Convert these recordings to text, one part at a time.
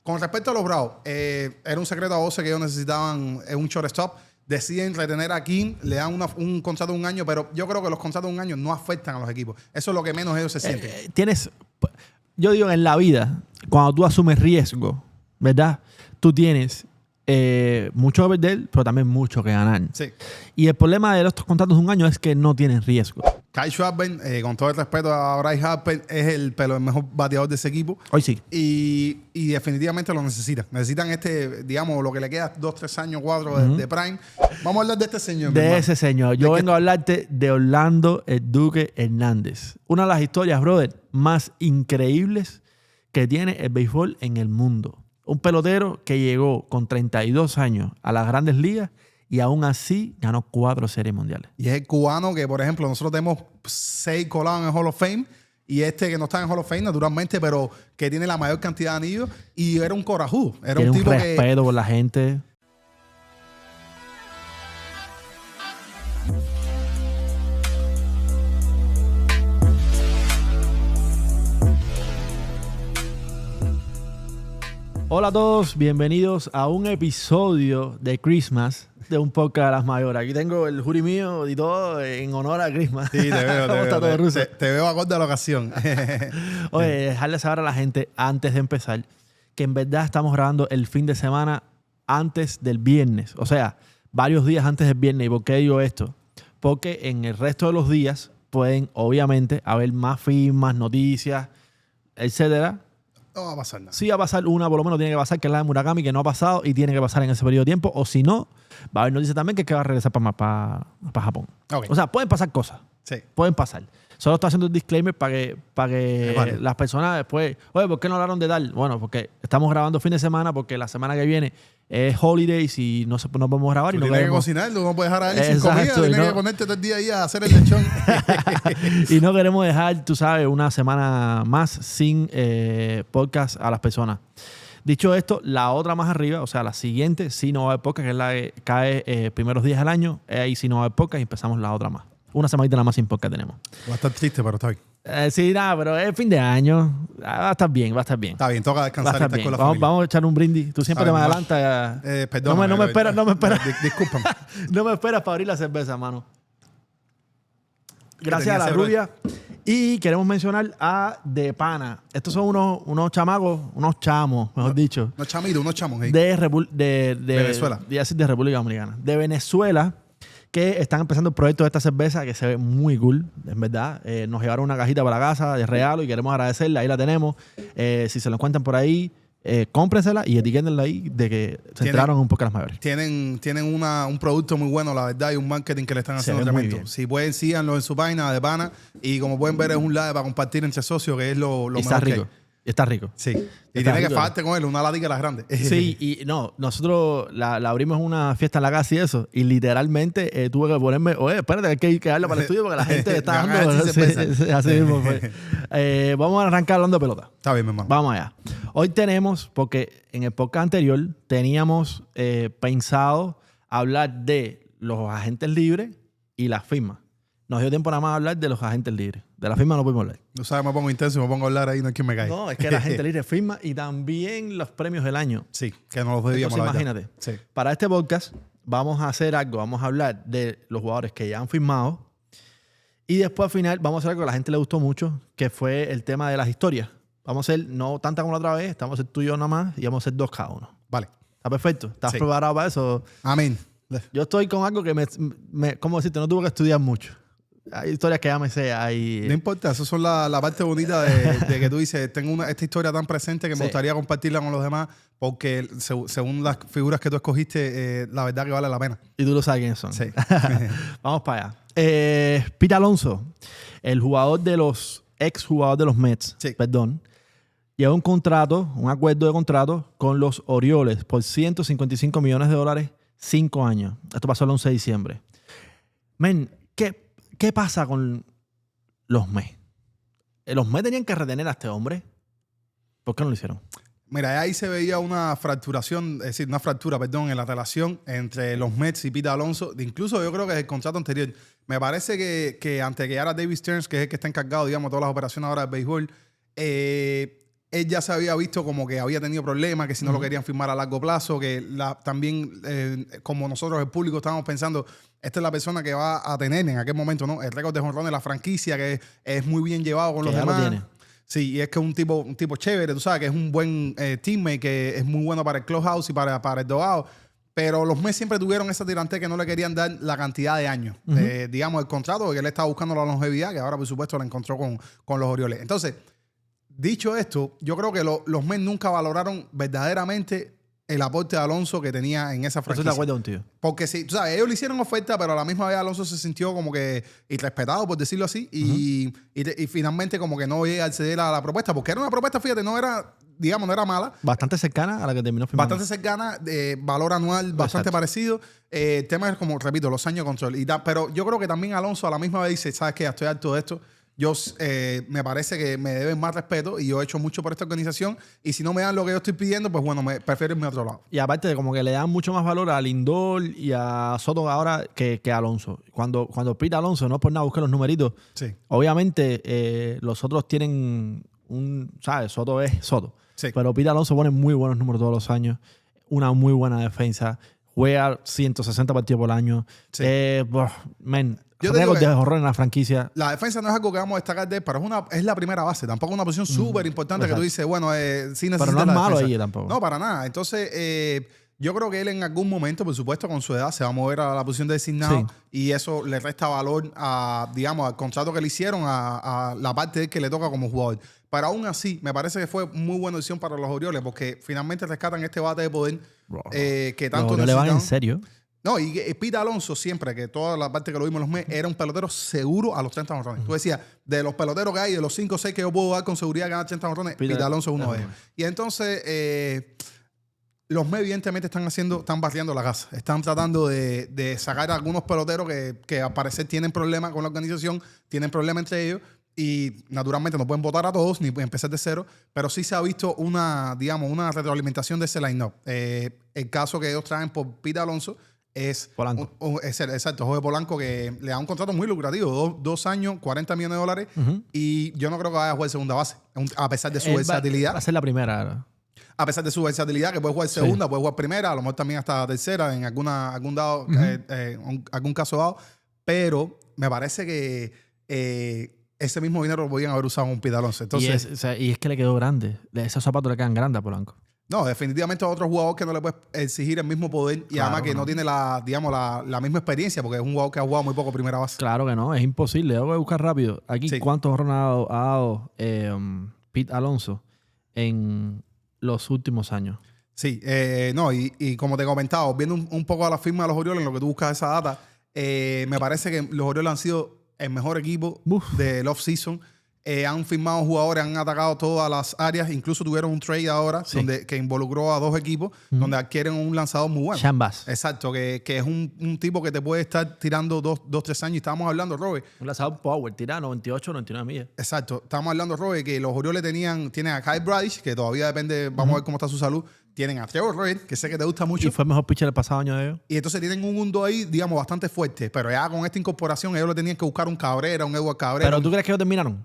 Con respecto a los Bravos, era un secreto a voces que ellos necesitaban un shortstop. Deciden retener a Kim, le dan un contrato de un año, pero yo creo que los contratos de un año no afectan a los equipos. Eso es lo que menos ellos se sienten. Yo digo, en la vida, cuando tú asumes riesgo, ¿verdad? Tú tienes mucho que perder, pero también mucho que ganar. Sí. Y el problema de estos contratos de un año es que no tienen riesgo. Kyle Schwarber, con todo el respeto a Bryce Harper, es el mejor bateador de ese equipo. Hoy sí. Y definitivamente lo necesitan. Necesitan digamos, lo que le queda 2, 3 años, 4 de Prime. Vamos a hablar de este señor. De ese señor. Yo vengo a hablarte de Orlando el Duque Hernández. Una de las historias, brother, más increíbles que tiene el béisbol en el mundo. Un pelotero que llegó con 32 años a las grandes ligas y aún así ganó 4 series mundiales. Y es el cubano que, por ejemplo, nosotros tenemos 6 colados en el Hall of Fame. Y que no está en el Hall of Fame, naturalmente, pero que tiene la mayor cantidad de anillos. Y era un corajudo. Era tiene un tipo respeto por la gente. Hola a todos, bienvenidos a un episodio de Christmas de un podcast de las mayores. Aquí tengo el jury mío y todo en honor a Christmas. Sí, te veo, ¿Cómo está todo, Ruso? Te veo acorde a la ocasión. Oye, dejarle saber a la gente antes de empezar que en verdad estamos grabando el fin de semana antes del viernes. O sea, varios días antes del viernes. ¿Y por qué digo esto? Porque en el resto de los días pueden, obviamente, haber más firmas, noticias, etcétera. No va a pasar nada. Sí va a pasar una, por lo menos tiene que pasar, que es la de Murakami, que no ha pasado y tiene que pasar en ese periodo de tiempo. O si no, va a haber noticias también que va a regresar para Japón. Okay. O sea, pueden pasar cosas. Sí. Pueden pasar. Solo estoy haciendo un disclaimer para que vale. las personas después... Oye, ¿por qué no hablaron de tal? Bueno, porque estamos grabando fin de semana porque la semana que viene es holidays y no podemos grabar. Tú y no tienes que queremos cocinar, tú no puedes dejar a él sin Exacto, comida. Tienes que ponerte todo el día ahí a hacer el lechón. y no queremos dejar, tú sabes, una semana más sin podcast a las personas. Dicho esto, la otra más arriba, o sea, la siguiente, sí no va a haber podcast, que es la que cae primeros días del año. Ahí sí no va a haber podcast y empezamos la otra más. Una semanita nada más sin podcast tenemos. Va a estar triste, pero está bien. Sí, nada, pero es fin de año. Va a estar bien, va a estar bien. Está bien, toca descansar y estar bien. con la familia. Vamos a echar un brindis. Tú siempre te me adelantas. Perdón. No me esperas. Discúlpame. No me esperas para abrir la cerveza, mano. Gracias a la cerveza. rubia. Y queremos mencionar a De Pana. Estos son unos chamacos, unos chamos, mejor dicho. Unos chamitos, unos chamos. Hey. De Venezuela. De República Dominicana. De Venezuela, que están empezando el proyecto de esta cerveza que se ve muy cool, en verdad. Nos llevaron una cajita para la casa de regalo y queremos agradecerle. Ahí la tenemos. Si se lo encuentran por ahí, cómprensela y etiquétenla ahí de que se enteraron un poco las mayores. Tienen un producto muy bueno, la verdad, y un marketing que le están haciendo tremendo. Si pueden, síganlo en su página De Pana. Y como pueden ver, es un live para compartir entre socios, que es lo Está mejor rico. que hay. Está rico. Sí. Y Está tiene que rico. fajarte con él, una latica de las grandes. Sí, y no, nosotros la abrimos en una fiesta en la casa y eso, y literalmente tuve que ponerme, oye, espérate, que hay que darle para el estudio porque la gente está Me van a dando. decir cerveza. Sí, así mismo fue. Vamos a arrancar hablando de pelota. Está bien, mi hermano. Vamos allá. Hoy tenemos, porque en el podcast anterior teníamos pensado hablar de los agentes libres y las firmas. Nos dio tiempo nada más a hablar de los agentes libres. De la firma no podemos hablar. Tú sabes, me pongo intenso y me pongo a hablar ahí, no hay quien me caiga. No, es que la gente libre firma y también los premios del año. Sí, que no los debíamos. Entonces, imagínate. Sí. Para este podcast vamos a hacer algo. Vamos a hablar de los jugadores que ya han firmado. Y después al final vamos a hacer algo que a la gente le gustó mucho, que fue el tema de las historias. Vamos a hacer, no tanta como la otra vez, estamos a hacer tú y yo nada más y vamos a hacer 2 cada uno. Vale. ¿Está perfecto? ¿Estás Sí. preparado para eso? Amén. Yo estoy con algo que ¿cómo decirte? No tuve que estudiar mucho. Hay historias que ya me sé. No importa, eso son la parte bonita de que tú dices, tengo esta historia tan presente que me Sí. gustaría compartirla con los demás porque según las figuras que tú escogiste, la verdad que vale la pena. Y tú lo sabes quiénes son. Sí. Vamos para allá. Pete Alonso, el jugador de los ex-jugador de los Mets, Sí. perdón, lleva un acuerdo de contrato con los Orioles por $155 millones, 5 años. Esto pasó el 11 de diciembre. Men, ¿qué pasa con los Mets? ¿Los Mets tenían que retener a este hombre? ¿Por qué no lo hicieron? Mira, ahí se veía una fractura, en la relación entre los Mets y Pete Alonso. Incluso yo creo que es el contrato anterior. Me parece que antes que llegara David Stearns, que es el que está encargado, digamos, de todas las operaciones ahora del béisbol, él ya se había visto como que había tenido problemas, que si no lo querían firmar a largo plazo, que también, como nosotros, el público, estábamos pensando, esta es la persona que va a tener en aquel momento, ¿no? El récord de jonrones de la franquicia, que es muy bien llevado con Que los ya lo demás. tiene. Sí, y es que es un tipo chévere, tú sabes, que es un buen teammate, que es muy bueno para el clubhouse y para el dogado. Pero los Mets siempre tuvieron esa tirante que no le querían dar la cantidad de años. Digamos, el contrato, porque él estaba buscando la longevidad, que ahora, por supuesto, la encontró con los Orioles. Entonces, dicho esto, yo creo que los Mets nunca valoraron verdaderamente el aporte de Alonso que tenía en esa Estoy franquicia. de acuerdo contigo. Porque sí, tú sabes, ellos le hicieron oferta, pero a la misma vez Alonso se sintió como que irrespetado, por decirlo así, y finalmente como que no llega a acceder a la propuesta, porque era una propuesta, fíjate, no era, digamos, no era mala. Bastante cercana a la que terminó firmando. Bastante cercana, valor anual bastante parecido. El tema es, como repito, los años de control. Pero yo creo que también Alonso a la misma vez dice, ¿sabes qué? Estoy harto de esto. Me parece que me deben más respeto y yo he hecho mucho por esta organización y si no me dan lo que yo estoy pidiendo, pues bueno, prefiero irme a otro lado. Y aparte de como que le dan mucho más valor a Lindor y a Soto ahora que a Alonso. Cuando Pete Alonso, no es por nada, busca los numeritos. Sí. Obviamente los otros tienen ¿sabes? Soto es Soto. Sí. Pero Pete Alonso pone muy buenos números todos los años. Una muy buena defensa. Juega 160 partidos por año. Sí. Yo te digo de horror en la franquicia. La defensa no es algo que vamos a destacar de él, pero es la primera base. Tampoco es una posición súper importante que tú dices, bueno, sí necesita. Pero no es la malo defensa. ahí tampoco. No, para nada. Entonces, yo creo que él en algún momento, por supuesto, con su edad, se va a mover a la posición de designado y eso le resta valor digamos, al contrato que le hicieron, a la parte de él que le toca como jugador. Pero aún así, me parece que fue muy buena decisión para los Orioles porque finalmente rescatan este bate de poder que tanto no le van en serio. No, y Pete Alonso siempre, que toda la parte que lo vimos en los Mets, era un pelotero seguro a los 30 jonrones. Tú decías, de los peloteros que hay, de los 5 o 6 que yo puedo dar con seguridad ganar 30 jonrones, Pete Alonso es uno de ellos. Y entonces, los Mets evidentemente están barriendo la casa. Están tratando de sacar a algunos peloteros que al parecer tienen problemas con la organización, tienen problemas entre ellos. Y naturalmente no pueden votar a todos ni empezar de cero, pero sí se ha visto una retroalimentación de ese line-up. El caso que ellos traen por Pete Alonso es Polanco. Exacto, Jorge Polanco, que le da un contrato muy lucrativo, 2 años, $40 millones, y yo no creo que vaya a jugar segunda base, a pesar de su versatilidad. Va a ser la primera. A pesar de su versatilidad, que puede jugar segunda, puede jugar primera, a lo mejor también hasta tercera en algún caso dado, pero me parece que ese mismo dinero lo podían haber usado en un Pete Alonso. Entonces, y es que le quedó grande. Esos zapatos le quedan grandes a Polanco. No, definitivamente a otro jugador que no le puedes exigir el mismo poder y además que no tiene la misma experiencia porque es un jugador que ha jugado muy poco primera base. Claro que no, es imposible. Yo voy a buscar rápido. Aquí, ¿cuántos honrones ha dado Pete Alonso en los últimos años? Sí, y como te he comentado, viendo un poco a la firma de los Orioles, en lo que tú buscas esa data, me parece que los Orioles han sido el mejor equipo del off-season. Han firmado jugadores, han atacado todas las áreas, incluso tuvieron un trade ahora que involucró a 2 equipos, donde adquieren un lanzador muy bueno. Chambas. Exacto, que es un tipo que te puede estar tirando 2-3 años. Y estábamos hablando, Robert. Un lanzador power, tira 98, 99 millas. Exacto, estábamos hablando, Robert, que los Orioles tienen a Kyle Bradish, que todavía depende, vamos a ver cómo está su salud. Tienen a Trevor Rogers, que sé que te gusta mucho. Y fue el mejor pitcher del pasado año de ellos. Y entonces tienen un mundo ahí, digamos, bastante fuerte. Pero ya con esta incorporación, ellos le tenían que buscar un Cabrera, un Edward Cabrera. ¿Pero tú crees que ellos terminaron?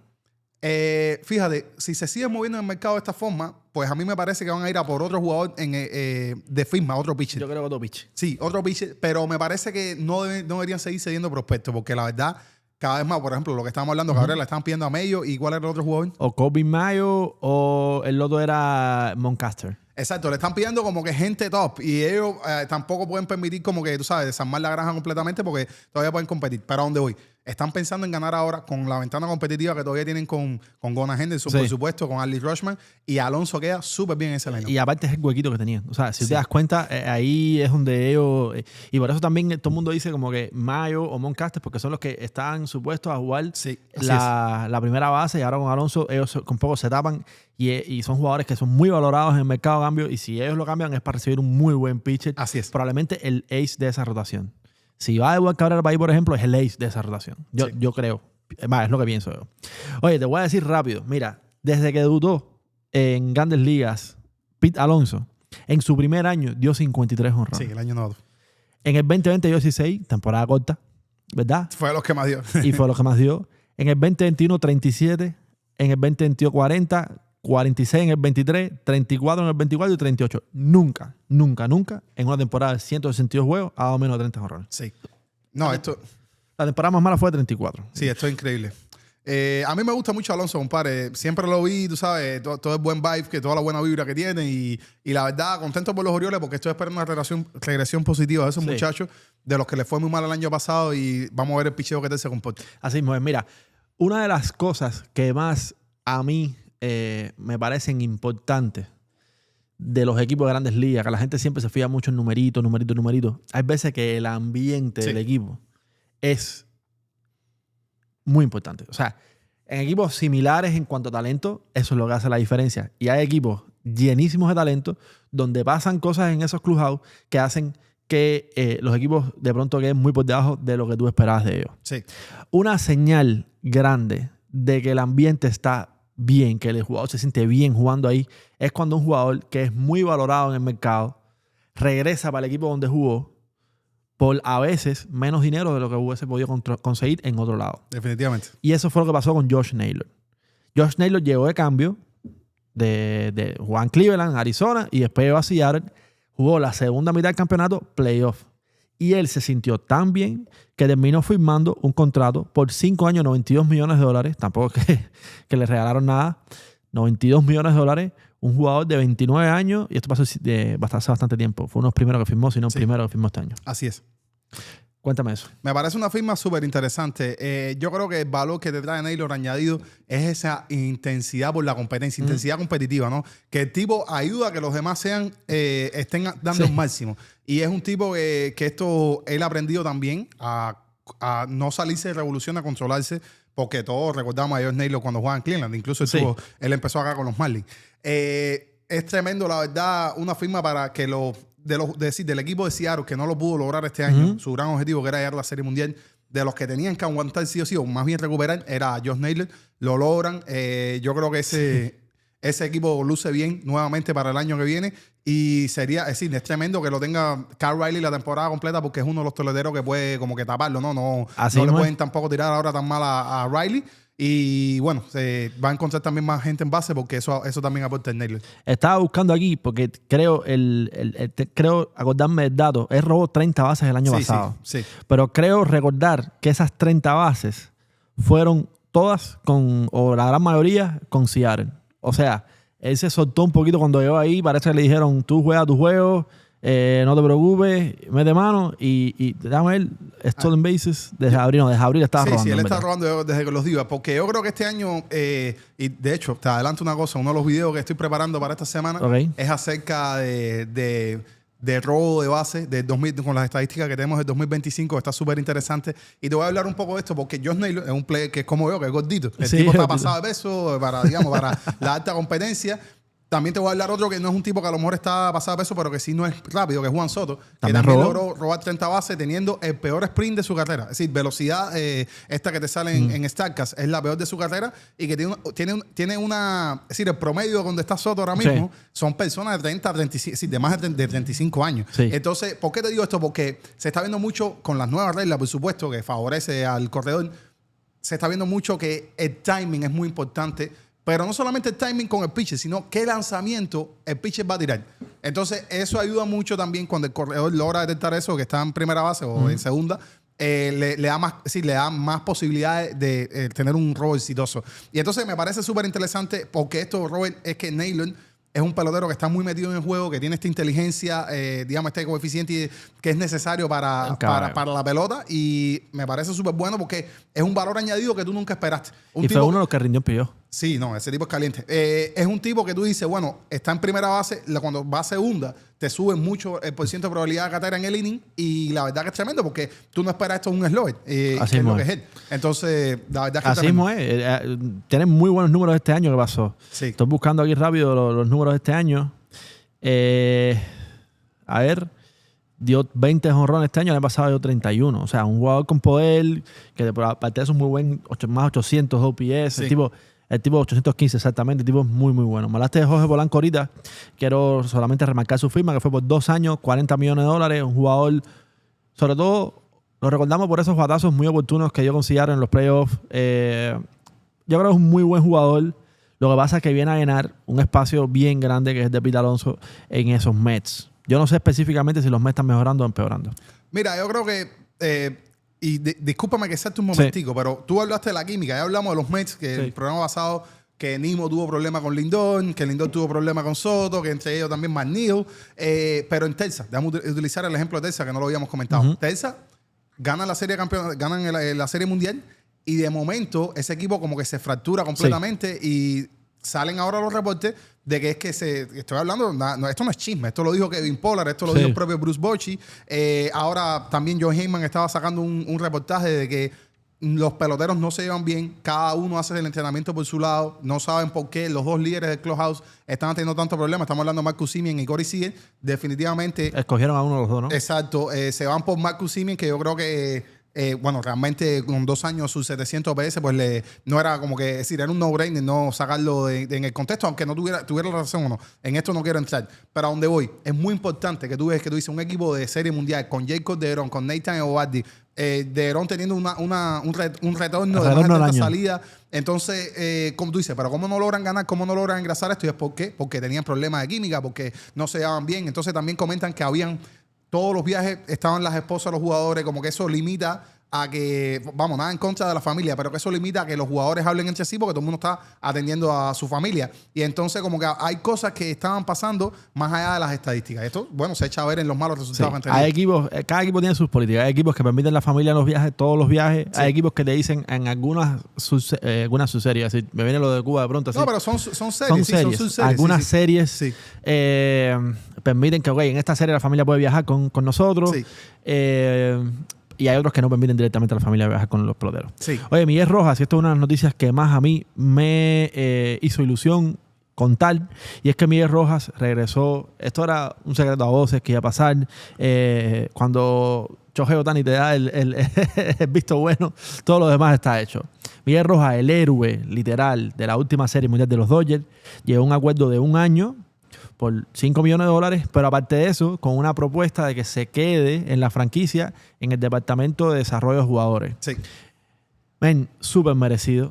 Fíjate, si se siguen moviendo en el mercado de esta forma, pues a mí me parece que van a ir a por otro jugador de firma, otro pitcher. Yo creo que otro pitcher. Sí, otro pitcher, pero me parece que no deberían seguir cediendo prospectos, porque la verdad, cada vez más, por ejemplo, lo que estábamos hablando, Cabrera le estaban pidiendo a Mayo, ¿y cuál era el otro jugador? O Corbin Mayo, o el otro era Moncaster. Exacto, le están pidiendo como que gente top y ellos tampoco pueden permitir como que, tú sabes, desarmar la granja completamente porque todavía pueden competir. ¿Para dónde voy? Están pensando en ganar ahora con la ventana competitiva que todavía tienen con Gunnar Henderson, por supuesto, con Adley Rutschman, y Alonso queda súper bien en ese lineup. Y aparte es el huequito que tenían. O sea, si te das cuenta, ahí es donde ellos... y por eso también todo el mundo dice como que Mayo o Moncaster, porque son los que están supuestos a jugar la primera base, y ahora con Alonso ellos con poco se tapan y son jugadores que son muy valorados en el mercado de cambio, y si ellos lo cambian es para recibir un muy buen pitcher. Así es. Probablemente el ace de esa rotación. Si va Edward Cabrera para ahí, por ejemplo, es el ace de esa rotación. Yo creo. Es lo que pienso yo. Oye, te voy a decir rápido. Mira, desde que debutó en Grandes Ligas, Pete Alonso, en su primer año dio 53 honrones. Sí, el año no. En el 2020 dio 16, temporada corta, ¿verdad? Fue los que más dio. Y fue lo que más dio. En el 2021, 37. En el 2022, 40. 46 en el 23, 34 en el 24 y 38. Nunca en una temporada de 162 juegos ha dado menos de 30 jonrones. Sí. No, esto... La temporada más mala fue de 34. Sí, esto es increíble. A mí me gusta mucho Alonso, compadre. Siempre lo vi, tú sabes, todo el buen vibe, que toda la buena vibra que tiene. Y la verdad, contento por los Orioles porque estoy esperando una regresión positiva de esos muchachos, de los que les fue muy mal el año pasado. Y vamos a ver el picheo que tal se comporta. Así mismo, mira, una de las cosas que más a mí me parecen importantes de los equipos de Grandes Ligas, que la gente siempre se fija mucho en numeritos. Hay veces que el ambiente del equipo es muy importante. O sea, en equipos similares en cuanto a talento, eso es lo que hace la diferencia. Y hay equipos llenísimos de talento donde pasan cosas en esos clubhouse que hacen que los equipos de pronto queden muy por debajo de lo que tú esperabas de ellos. Sí. Una señal grande de que el ambiente está bien, que el jugador se siente bien jugando ahí, es cuando un jugador que es muy valorado en el mercado regresa para el equipo donde jugó por a veces menos dinero de lo que hubiese podido conseguir en otro lado. Definitivamente. Y eso fue lo que pasó con Josh Naylor. Josh Naylor llegó de cambio de jugar en Cleveland, Arizona, y después iba a Seattle, jugó la segunda mitad del campeonato, playoff. Y él se sintió tan bien que terminó firmando un contrato por 5 años, $92 millones. Tampoco que le regalaron nada. $92 millones. Un jugador de 29 años. Y esto pasó hace bastante tiempo. Fue uno de los primeros que firmó, sino el primero que firmó este año. Así es. Cuéntame eso. Me parece una firma súper interesante. Yo creo que el valor que te trae Naylor añadido es esa intensidad por la competencia, intensidad competitiva, ¿no? Que el tipo ayuda a que los demás estén dando un máximo. Y es un tipo que él ha aprendido también a no salirse de revolución, a controlarse, porque todos recordamos a Josh Naylor cuando jugaba en Cleveland. Incluso él empezó acá con los Marlins. Es tremendo, la verdad, una firma para que del equipo de Seattle, que no lo pudo lograr este año, su gran objetivo, que era llegar a la Serie Mundial, de los que tenían que aguantar sí o sí, o más bien recuperar, era Josh Naylor. Lo logran. Yo creo que ese equipo luce bien nuevamente para el año que viene. Y es tremendo que lo tenga Cal Riley la temporada completa, porque es uno de los toleteros que puede como que taparlo, ¿no? No le pueden tampoco tirar ahora tan mal a Riley. Y bueno, se va a encontrar también más gente en base, porque eso también aporta el Naylor. Estaba buscando aquí porque creo acordarme del dato. Él robó 30 bases el año pasado. Sí. Pero creo recordar que esas 30 bases fueron todas o la gran mayoría con Seattle. O sea, él se soltó un poquito cuando llegó ahí. Parece que le dijeron, tú juegas tu juego, no te preocupes, mete mano. Y déjame ver, stolen bases desde abril estaba robando. Sí, él está robando desde que los Divas. Porque yo creo que este año, y de hecho, te adelanto una cosa, uno de los videos que estoy preparando para esta semana es acerca de robo de base con las estadísticas que tenemos del 2025, que está súper interesante. Y te voy a hablar un poco de esto, porque Josh Naylor es un player que es como yo, que es gordito. El tipo está pasado de peso para la alta competencia. También te voy a hablar otro que no es un tipo que a lo mejor está pasado de peso, pero que sí no es rápido, que es Juan Soto, que también logró robar 30 bases teniendo el peor sprint de su carrera. Es decir, velocidad, esta que te sale en StatCast, es la peor de su carrera, y que tiene una... Es decir, el promedio donde está Soto ahora mismo son personas de 30 a 35, es decir, de más de 35 años. Sí. Entonces, ¿por qué te digo esto? Porque se está viendo mucho con las nuevas reglas, por supuesto, que favorece al corredor. Se está viendo mucho que el timing es muy importante. Pero no solamente el timing con el pitcher, sino qué lanzamiento el pitcher va a tirar. Entonces, eso ayuda mucho también cuando el corredor logra detectar eso, que está en primera base o en segunda, le da más posibilidades de tener un robo exitoso. Y entonces me parece súper interesante, porque esto, Robert, es que Naylor es un pelotero que está muy metido en el juego, que tiene esta inteligencia, este coeficiente que es necesario para la pelota. Y me parece súper bueno porque es un valor añadido que tú nunca esperaste. Fue uno de los que rindió en playoff. Sí, no, ese tipo es caliente. Es un tipo que tú dices, bueno, está en primera base, cuando va a segunda, te sube mucho el porcentiento de probabilidad de carrera en el inning, y la verdad que es tremendo porque tú no esperas esto en un slugger, Así es lo que es él. Entonces, la verdad que así mismo es. Tienen muy buenos números este año que pasó. Sí. Estoy buscando aquí rápido los números de este año. A ver, dio 20 jonrones este año, el año pasado dio 31. O sea, un jugador con poder, que aparte de eso es muy buen, más 800 OPS. Sí. El tipo 815 exactamente, el tipo es muy, muy bueno. Me hablaste de Jorge Polanco ahorita. Quiero solamente remarcar su firma, que fue por 2 años, $40 millones. Un jugador, sobre todo, lo recordamos por esos batazos muy oportunos que dio con Seattle en los playoffs. Yo creo que es un muy buen jugador. Lo que pasa es que viene a llenar un espacio bien grande que es de Pete Alonso en esos Mets. Yo no sé específicamente si los Mets están mejorando o empeorando. Mira, yo creo que... discúlpame que salte un momentico, pero tú hablaste de la química. Ya hablamos de los Mets, que el programa pasado, que Nimmo tuvo problemas con Lindor, que Lindor tuvo problemas con Soto, que entre ellos también McNeil. Pero en Texas, déjame utilizar el ejemplo de Texas, que no lo habíamos comentado. Texas gana la serie campeona, ganan la serie mundial, y de momento ese equipo como que se fractura completamente y salen ahora los reportes de que es que estoy hablando, esto no es chisme, esto lo dijo Kevin Pollard, esto lo dijo el propio Bruce Bochy. Ahora también John Heyman estaba sacando un reportaje de que los peloteros no se llevan bien, cada uno hace el entrenamiento por su lado, no saben por qué los dos líderes del clubhouse están teniendo tantos problemas. Estamos hablando de Marcus Semien y Corey Seager. Definitivamente escogieron a uno de los dos, ¿no? Exacto, se van por Marcus Semien, que yo creo que bueno, realmente con 2 años sus 700 PS, pues no era como que decir, era un no-brainer no sacarlo en el contexto, aunque no tuviera razón o no. En esto no quiero entrar. Pero a donde voy, es muy importante que tú dices un equipo de serie mundial con Jacob deGrom, con Nathan Eovaldi, deGrom teniendo un retorno de más de esta salida. Entonces, como tú dices, pero ¿cómo no logran ganar? ¿Cómo no logran engrasar esto? Y es ¿por qué? Porque tenían problemas de química, porque no se llevaban bien. Entonces también comentan que habían... Todos los viajes estaban las esposas de los jugadores, como que eso limita a que, vamos, nada en contra de la familia, pero que eso limita a que los jugadores hablen entre sí porque todo el mundo está atendiendo a su familia. Y entonces como que hay cosas que estaban pasando más allá de las estadísticas. Esto, bueno, se echa a ver en los malos resultados. Sí. Hay equipos, cada equipo tiene sus políticas. Hay equipos que permiten la familia en los viajes, todos los viajes. Sí. Hay equipos que te dicen en algunas subseries, así, me viene lo de Cuba de pronto. Así. No, pero son series. Son series. Algunas series permiten que, en esta serie la familia puede viajar con nosotros. Sí. Y hay otros que no permiten directamente a la familia viajar con los peloteros. Sí. Oye, Miguel Rojas, y esto es una de las noticias que más a mí me hizo ilusión contar, y es que Miguel Rojas regresó. Esto era un secreto a voces que iba a pasar. Cuando Shohei Ohtani te da el visto bueno, todo lo demás está hecho. Miguel Rojas, el héroe literal de la última serie mundial de los Dodgers, llegó a un acuerdo de 1 año por $5 millones, pero aparte de eso, con una propuesta de que se quede en la franquicia en el departamento de desarrollo de jugadores. Sí. Men, súper merecido.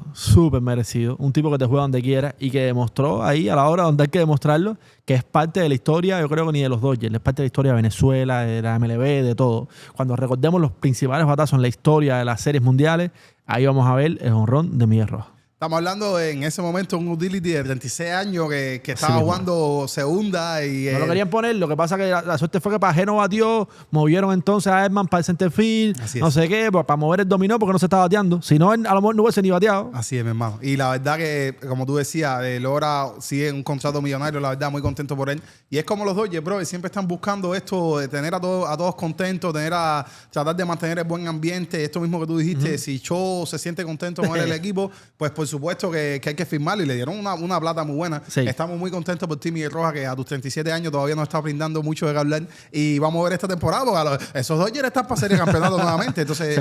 Un tipo que te juega donde quiera y que demostró ahí, a la hora donde hay que demostrarlo, que es parte de la historia, yo creo que ni de los Dodgers, es parte de la historia de Venezuela, de la MLB, de todo. Cuando recordemos los principales batazos en la historia de las series mundiales, ahí vamos a ver el jonrón de Miguel Rojas. Estamos hablando en ese momento de un utility de 36 años que estaba jugando segunda y... No lo querían poner, lo que pasa que la suerte fue que Pajero batió, movieron entonces a Edman para el center field, no sé qué, para mover el dominó porque no se estaba bateando. Si no, a lo mejor no hubiese ni bateado. Así es, mi hermano. Y la verdad que, como tú decías, Lora sigue un contrato millonario, la verdad, muy contento por él. Y es como los Dodgers, bro, siempre están buscando esto, de tener a todos contentos, tratar de mantener el buen ambiente. Esto mismo que tú dijiste, si Cho se siente contento con el equipo, pues por supuesto que hay que firmarlo, y le dieron una plata muy buena. Sí. Estamos muy contentos por ti, Miguel Rojas, que a tus 37 años todavía nos está brindando mucho de hablar, y vamos a ver esta temporada porque esos Dodgers están para serie campeonato nuevamente. Entonces,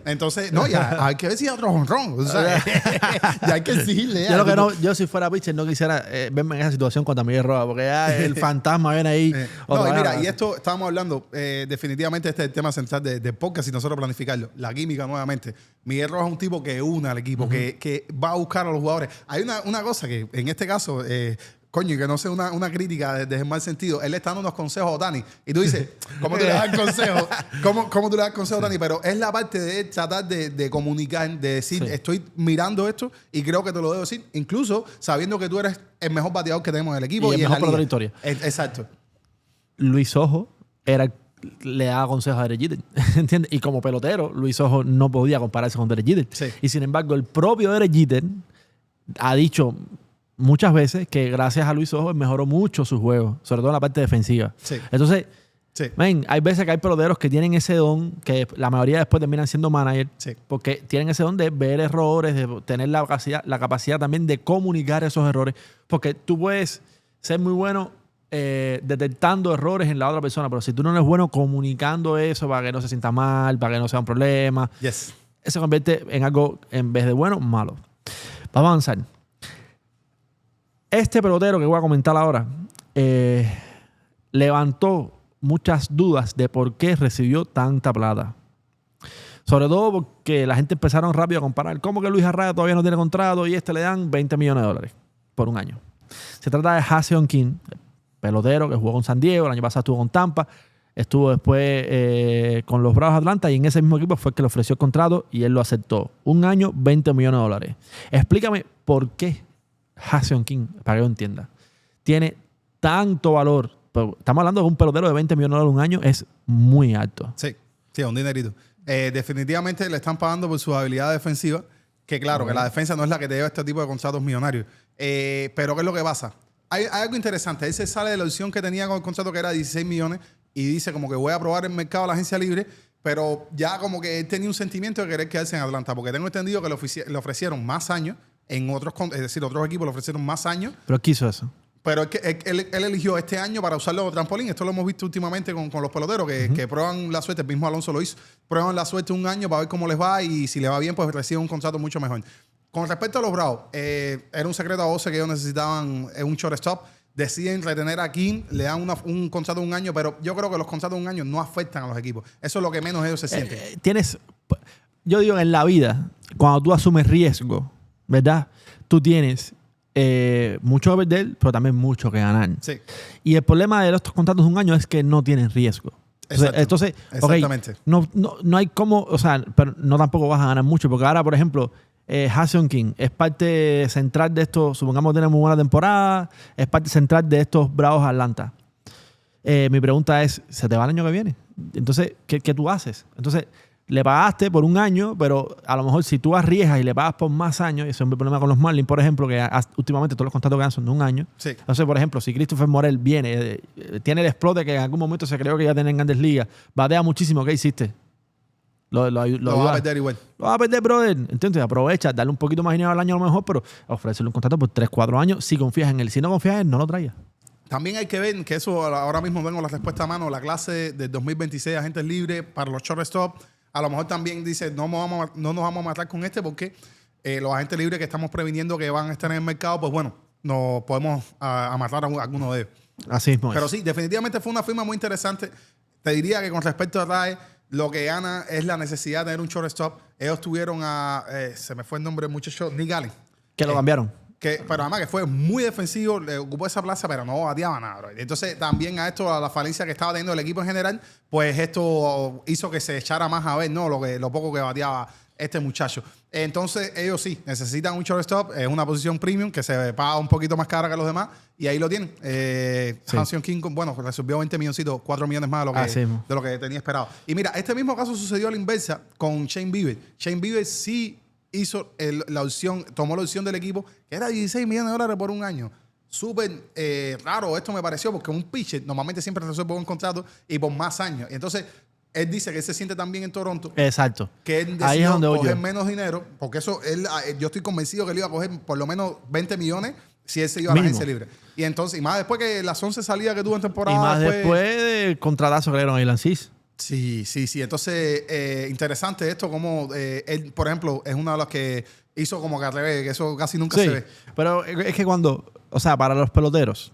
entonces, no, ya hay que ver si hay otro jonrón. O sea, ya hay que exigirle. Yo si fuera pitcher no quisiera verme en esa situación contra Miguel Rojas, porque ya el fantasma viene ahí. No, y mira, y esto estábamos hablando, definitivamente este es el tema central del podcast y nosotros planificarlo. La química nuevamente. Miguel Rojas es un tipo que une al equipo, que va a buscar a los jugadores. Hay una cosa que en este caso, coño, y que no sea una crítica desde el mal sentido, él le está dando unos consejos a Ohtani. Y tú dices, ¿cómo tú le das consejo? ¿Cómo tú le das consejo a Ohtani? Pero es la parte de tratar de comunicar, de decir, estoy mirando esto y creo que te lo debo decir, incluso sabiendo que tú eres el mejor bateador que tenemos en el equipo. Y el mejor pelotero de la historia. Exacto. Luis Ojo le daba consejos a Derek Jeter, ¿entiendes? Y como pelotero, Luis Ojo no podía compararse con Derek Jeter. Sí. Y sin embargo, el propio Derek Jeter ha dicho muchas veces que gracias a Luis Ojo mejoró mucho su juego, sobre todo en la parte defensiva. Sí. Entonces, hay veces que hay peloteros que tienen ese don, que la mayoría después terminan siendo manager, porque tienen ese don de ver errores, de tener la capacidad también de comunicar esos errores, porque tú puedes ser muy bueno detectando errores en la otra persona, pero si tú no eres bueno comunicando eso para que no se sienta mal, para que no sea un problema, eso se convierte en algo, en vez de bueno, malo. Vamos a avanzar. Este pelotero que voy a comentar ahora levantó muchas dudas de por qué recibió tanta plata. Sobre todo porque la gente empezaron rápido a comparar. ¿Cómo que Luis Arraez todavía no tiene contrato y le dan $20 millones por un año? Se trata de Ha-Seong Kim, pelotero que jugó con San Diego, el año pasado estuvo con Tampa, estuvo después con los Bravos de Atlanta y en ese mismo equipo fue el que le ofreció el contrato y él lo aceptó. Un año, $20 millones. Explícame por qué Ha-Seong Kim, para que yo entienda, tiene tanto valor. Estamos hablando de un pelotero de $20 millones un año, es muy alto. Sí, un dinerito. Definitivamente le están pagando por su habilidad defensiva, que claro, que la defensa no es la que te lleva este tipo de contratos millonarios. Pero ¿qué es lo que pasa? Hay algo interesante. Él se sale de la opción que tenía con el contrato que era 16 millones y dice como que voy a probar el mercado a la agencia libre, pero ya como que él tenía un sentimiento de querer quedarse en Atlanta, porque tengo entendido que le ofrecieron más años en otros, es decir, otros equipos le ofrecieron más años. Pero quiso eso. Pero es que él eligió este año para usarlo como trampolín. Esto lo hemos visto últimamente con los peloteros que prueban la suerte. El mismo Alonso lo hizo. Prueban la suerte un año para ver cómo les va y si les va bien, pues reciben un contrato mucho mejor. Con respecto a los Bravos, era un secreto a voces que ellos necesitaban un shortstop. Deciden retener a Kim, le dan un contrato de un año, pero yo creo que los contratos de un año no afectan a los equipos. Eso es lo que menos ellos se sienten. Yo digo, en la vida, cuando tú asumes riesgo, ¿verdad? Tú tienes mucho que perder, pero también mucho que ganar. Sí. Y el problema de estos contratos de un año es que no tienen riesgo. Entonces, exactamente. Okay, no hay cómo, o sea, pero no tampoco vas a ganar mucho, porque ahora, por ejemplo, Ha-Seong Kim es parte central de estos, supongamos tiene muy buena temporada, es parte central de estos Bravos de Atlanta. Mi pregunta es, ¿se te va el año que viene? Entonces, ¿qué tú haces? Entonces, le pagaste por un año, pero a lo mejor si tú arriesgas y le pagas por más años, y ese es el problema con los Marlins, por ejemplo, que últimamente todos los contratos que dan son de un año. Sí. Entonces, por ejemplo, si Christopher Morel viene, tiene el explote que en algún momento se creó que ya tiene en Grandes Ligas, batea muchísimo, ¿qué hiciste? Lo vas a perder igual. Lo vas a perder, brother. Entonces, aprovecha, dale un poquito más dinero al año a lo mejor, pero ofrecerle un contrato por 3, 4 años si confías en él. Si no confías en él, no lo traigas. También hay que ver que eso, ahora mismo tengo la respuesta a mano, la clase del 2026 agentes libres para los shortstop. A lo mejor también dice, no nos vamos a matar con este porque los agentes libres que estamos previniendo que van a estar en el mercado, pues bueno, nos podemos matar a alguno de ellos. Así es. Pero sí, definitivamente fue una firma muy interesante. Te diría que con respecto a Rae, lo que gana es la necesidad de tener un shortstop. Ellos tuvieron se me fue el nombre del muchacho, Nick Allen. Que lo cambiaron. Pero además que fue muy defensivo, le ocupó esa plaza, pero no bateaba nada, bro. Entonces, también a la falencia que estaba teniendo el equipo en general, pues esto hizo que se echara más a ver, ¿no? Lo poco que bateaba este muchacho. Entonces, ellos sí necesitan un shortstop, es una posición premium que se paga un poquito más cara que los demás, y ahí lo tienen. Sí. Ha-Seong Kim, bueno, resolvió 20 milloncitos, 4 millones más de lo que tenía esperado. Y mira, este mismo caso sucedió a la inversa con Shane Bieber. Shane Bieber sí hizo la opción, tomó la opción del equipo, que era $16 millones por un año. Súper raro esto me pareció, porque un pitcher normalmente siempre resuelve un contrato y por más años. Y entonces, él dice que él se siente tan bien en Toronto. Exacto. Que él Ahí es decidió donde coger menos dinero, porque eso, yo estoy convencido que él iba a coger por lo menos 20 millones si él se iba a la agencia libre. Y entonces, y más después que las 11 salidas que tuvo en temporada. Y más después del contratazo que le dieron a Ilan Cis. Sí. Entonces, interesante esto, como él, por ejemplo, es uno de los que hizo como que al revés, que eso casi nunca se ve. Pero es que o sea, para los peloteros,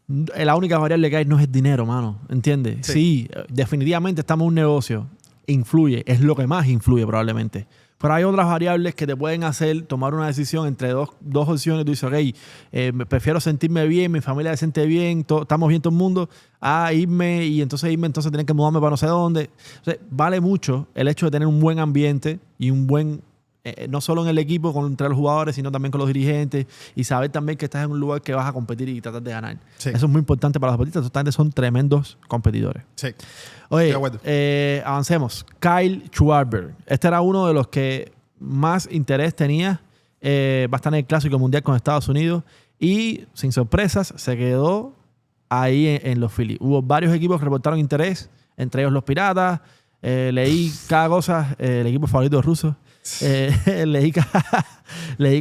la única variable que hay no es el dinero, mano. ¿Entiendes? Sí, definitivamente estamos en un negocio. Influye, es lo que más influye probablemente. Pero hay otras variables que te pueden hacer tomar una decisión entre dos opciones. Tú dices, ok, prefiero sentirme bien, mi familia se siente bien, estamos bien todo el mundo, irme y entonces tener que mudarme para no sé dónde. O sea, vale mucho el hecho de tener un buen ambiente y un buen, no solo en el equipo entre los jugadores, sino también con los dirigentes y saber también que estás en un lugar que vas a competir y tratar de ganar. Sí. Eso es muy importante para los deportistas. Estos son tremendos competidores. Sí. Oye, avancemos. Kyle Schwarber. Este era uno de los que más interés tenía. Va a estar en el Clásico Mundial con Estados Unidos y, sin sorpresas, se quedó ahí en los Phillies. Hubo varios equipos que reportaron interés, entre ellos los Piratas. Leí cada cosa, el equipo favorito ruso. Leí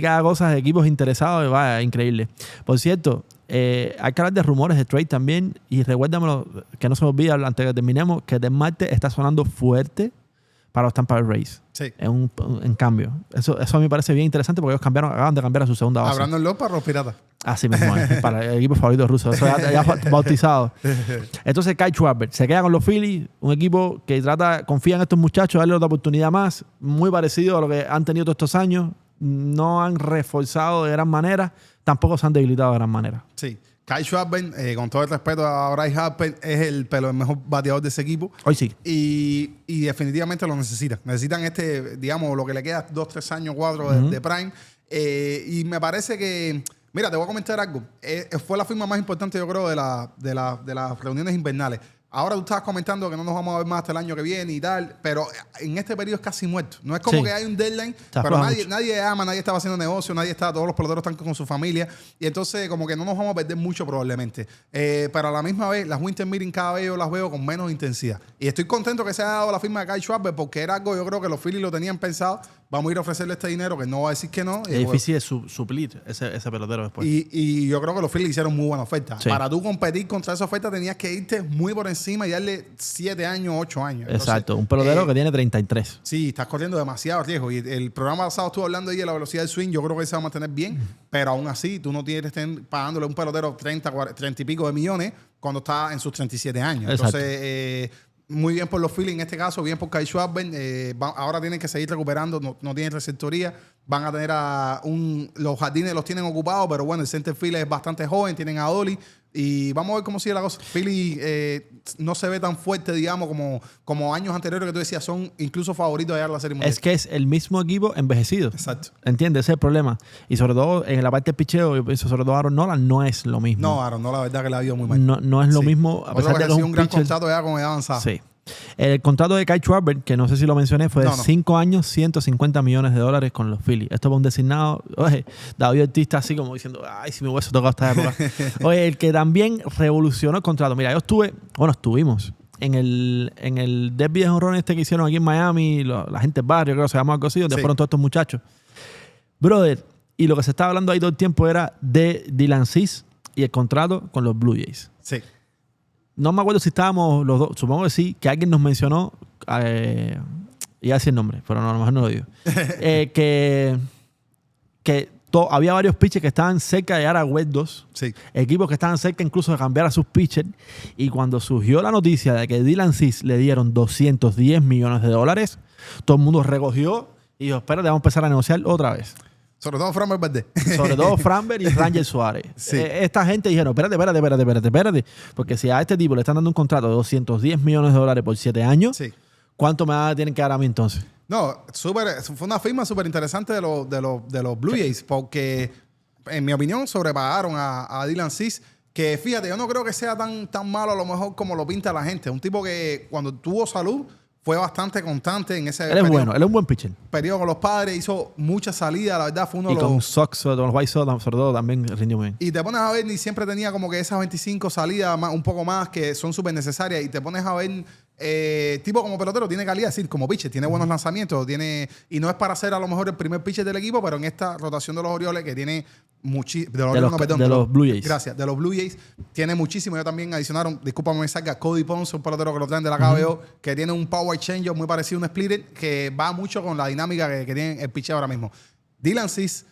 cada cosa de equipos interesados. Vaya, increíble. Por cierto, hay que hablar de rumores de trade también. Y recuérdamelo, que no se me olvide antes de que terminemos, que de Marte está sonando fuerte para los Tampa Bay Rays. Sí. En cambio. Eso a mí me parece bien interesante porque ellos acaban de cambiar a su segunda base. Hablando en los para los piratas. Así mismo es, para el equipo favorito ruso. Eso ya bautizado. Entonces Kyle Schwarber se queda con los Phillies, un equipo que confía en estos muchachos, darle otra oportunidad más, muy parecido a lo que han tenido todos estos años. No han reforzado de gran manera, tampoco se han debilitado de gran manera. Sí. Kyle Schwarber, con todo el respeto a Bryce Harper, es el mejor bateador de ese equipo. Hoy sí. Y definitivamente lo necesitan. Necesitan digamos, lo que le queda 2, 3 años, 4 de prime. Y me parece que... Mira, te voy a comentar algo. Fue la firma más importante, yo creo, de las reuniones invernales. Ahora tú estabas comentando que no nos vamos a ver más hasta el año que viene y tal, pero en este periodo es casi muerto. No es como que hay un deadline, pero nadie ama, nadie estaba haciendo negocio, todos los peloteros están con su familia y entonces como que no nos vamos a perder mucho probablemente. Pero a la misma vez, las Winter Meetings cada vez yo las veo con menos intensidad. Y estoy contento que se haya dado la firma de Kyle Schwarber porque era algo, yo creo que los Phillies lo tenían pensado. Vamos a ir a ofrecerle este dinero que no va a decir que no. Es difícil de suplir ese pelotero después. Y yo creo que los Phillies hicieron muy buena oferta. Sí. Para tú competir contra esa oferta tenías que irte muy por encima y darle 7 años, 8 años. Entonces, exacto, un pelotero que tiene 33. Sí, estás corriendo demasiado riesgo. Y el programa pasado estuvo hablando ahí de la velocidad del swing. Yo creo que se va a mantener bien, pero aún así tú no tienes que estar pagándole a un pelotero 30 y pico de millones cuando está en sus 37 años. Exacto. Entonces... muy bien por los Phillies en este caso, bien por Kyle Schwarber. Ahora tienen que seguir recuperando, no tienen receptoría. Van a tener los jardines los tienen ocupados, pero bueno, el center field es bastante joven, tienen a Dolly. Y vamos a ver cómo sigue la cosa. Philly no se ve tan fuerte, digamos, como años anteriores que tú decías, son incluso favoritos de llegar a la Serie Mundial. Es que es el mismo equipo envejecido. Exacto. ¿Entiendes? Ese es el problema. Y sobre todo en la parte de picheo, yo pienso sobre todo Aaron Nola no es lo mismo. No, Aaron Nola, la verdad que le ha ido muy mal. No es lo mismo. A pesar de que es un gran pitcher, contrato ya con edad avanzada. Sí. El contrato de Kyle Schwarber, que no sé si lo mencioné, fue de 5 años, $150 millones con los Phillies. Esto fue un designado. Oye, David Ortiz está así como diciendo, ay, si mi hueso tocó esta época. Oye, el que también revolucionó el contrato. Mira, estuvimos en el derby de jonrones que hicieron aquí en Miami, la gente del barrio, creo que se llama algo así, donde fueron todos estos muchachos. Brother, y lo que se estaba hablando ahí todo el tiempo era de Dylan Cease y el contrato con los Blue Jays. Sí. No me acuerdo si estábamos los dos, supongo que sí, que alguien nos mencionó, iba a decir el nombre, pero no, a lo mejor no lo digo, había varios pitchers que estaban cerca de llegar a West 2, sí. Equipos que estaban cerca incluso de cambiar a sus pitchers, y cuando surgió la noticia de que Dylan Cease le dieron $210 millones, todo el mundo recogió y dijo, espérate, vamos a empezar a negociar otra vez. Sobre todo Framber Verde. Sobre todo Framber y Ranger Suárez. Sí. Esta gente dijeron, espérate. Porque si a este tipo le están dando un contrato de $210 millones por 7 años, sí. ¿Cuánto me tienen que dar a mí entonces? No, fue una firma súper interesante de los Blue Jays, porque, en mi opinión, sobrepagaron a Dylan Cease, que fíjate, yo no creo que sea tan malo a lo mejor como lo pinta la gente. Un tipo que cuando tuvo salud fue bastante constante en ese periodo. Bueno, él es un buen pitcher. Periodo con los Padres, hizo muchas salidas, la verdad fue uno de los... Y con los White Sox, sobre todo, también rindió bien. Y te pones a ver, ni siempre tenía como que esas 25 salidas, un poco más, que son súper necesarias, y te pones a ver... tipo como pelotero tiene calidad, es decir, como pitcher, tiene buenos lanzamientos, y no es para ser a lo mejor el primer pitcher del equipo, pero en esta rotación de los Orioles que tiene de los Blue Jays. Gracias, de los Blue Jays tiene muchísimo. Yo también adicionaron, discúlpame, me salga Cody Ponce, un pelotero que lo traen de la KBO, que tiene un power changer muy parecido a un splitter, que va mucho con la dinámica que tiene el pitcher ahora mismo. Dylan Cease,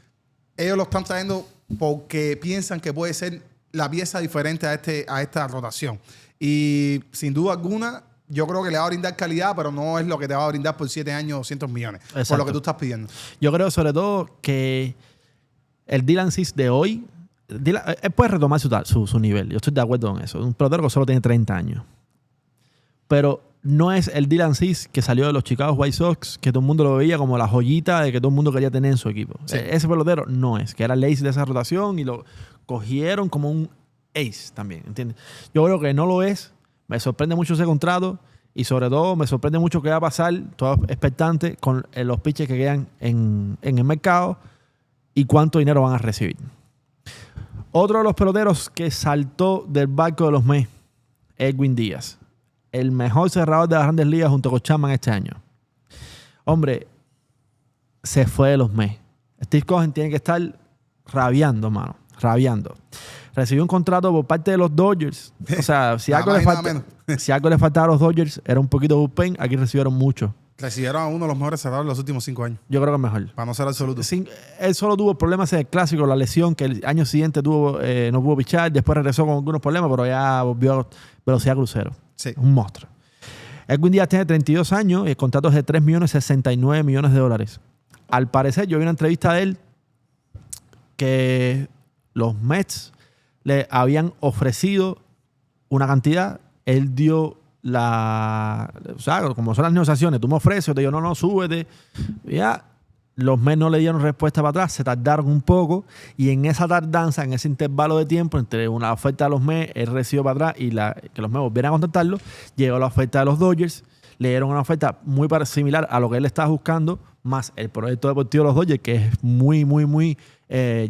ellos lo están trayendo porque piensan que puede ser la pieza diferente a esta rotación. Y sin duda alguna, yo creo que le va a brindar calidad, pero no es lo que te va a brindar por 7 años, 200 millones. Exacto. Por lo que tú estás pidiendo. Yo creo sobre todo que el Dylan Cease de hoy, él puede retomar su nivel. Yo estoy de acuerdo con eso. Un pelotero que solo tiene 30 años. Pero no es el Dylan Cease que salió de los Chicago White Sox, que todo el mundo lo veía como la joyita de que todo el mundo quería tener en su equipo. Sí. Ese pelotero no es, que era el ace de esa rotación y lo cogieron como un ace también, ¿entiendes? Yo creo que no lo es. Me sorprende mucho ese contrato y sobre todo me sorprende mucho qué va a pasar, todo expectante, con los pitchers que quedan en el mercado y cuánto dinero van a recibir. Otro de los peloteros que saltó del barco de los Mets, Edwin Díaz. El mejor cerrador de las Grandes Ligas junto con Chapman este año. Hombre, se fue de los Mets. Steve Cohen tiene que estar rabiando, mano. Rabiando. Recibió un contrato por parte de los Dodgers. O sea, si algo le faltaba a los Dodgers, era un poquito bullpen. Aquí recibieron mucho Recibieron a uno de los mejores cerradores de los últimos 5 años. Yo creo que es mejor. Para no ser absoluto. Él solo tuvo problemas en el clásico, la lesión, que el año siguiente no pudo pichar, después regresó con algunos problemas, pero ya volvió a velocidad crucero. Sí. Un monstruo. Edwin Díaz tiene 32 años y el contrato es de $3.069 millones. Al parecer, yo vi una entrevista de él que los Mets le habían ofrecido una cantidad, él dio o sea, como son las negociaciones, tú me ofreces, yo te digo, no, súbete. Ya, los Mets no le dieron respuesta para atrás, se tardaron un poco y en esa tardanza, en ese intervalo de tiempo entre una oferta de los Mets, él recibió para atrás y que los Mets volvieran a contactarlo, llegó la oferta de los Dodgers, le dieron una oferta muy similar a lo que él estaba buscando, más el proyecto deportivo de los Dodgers, que es muy, muy, muy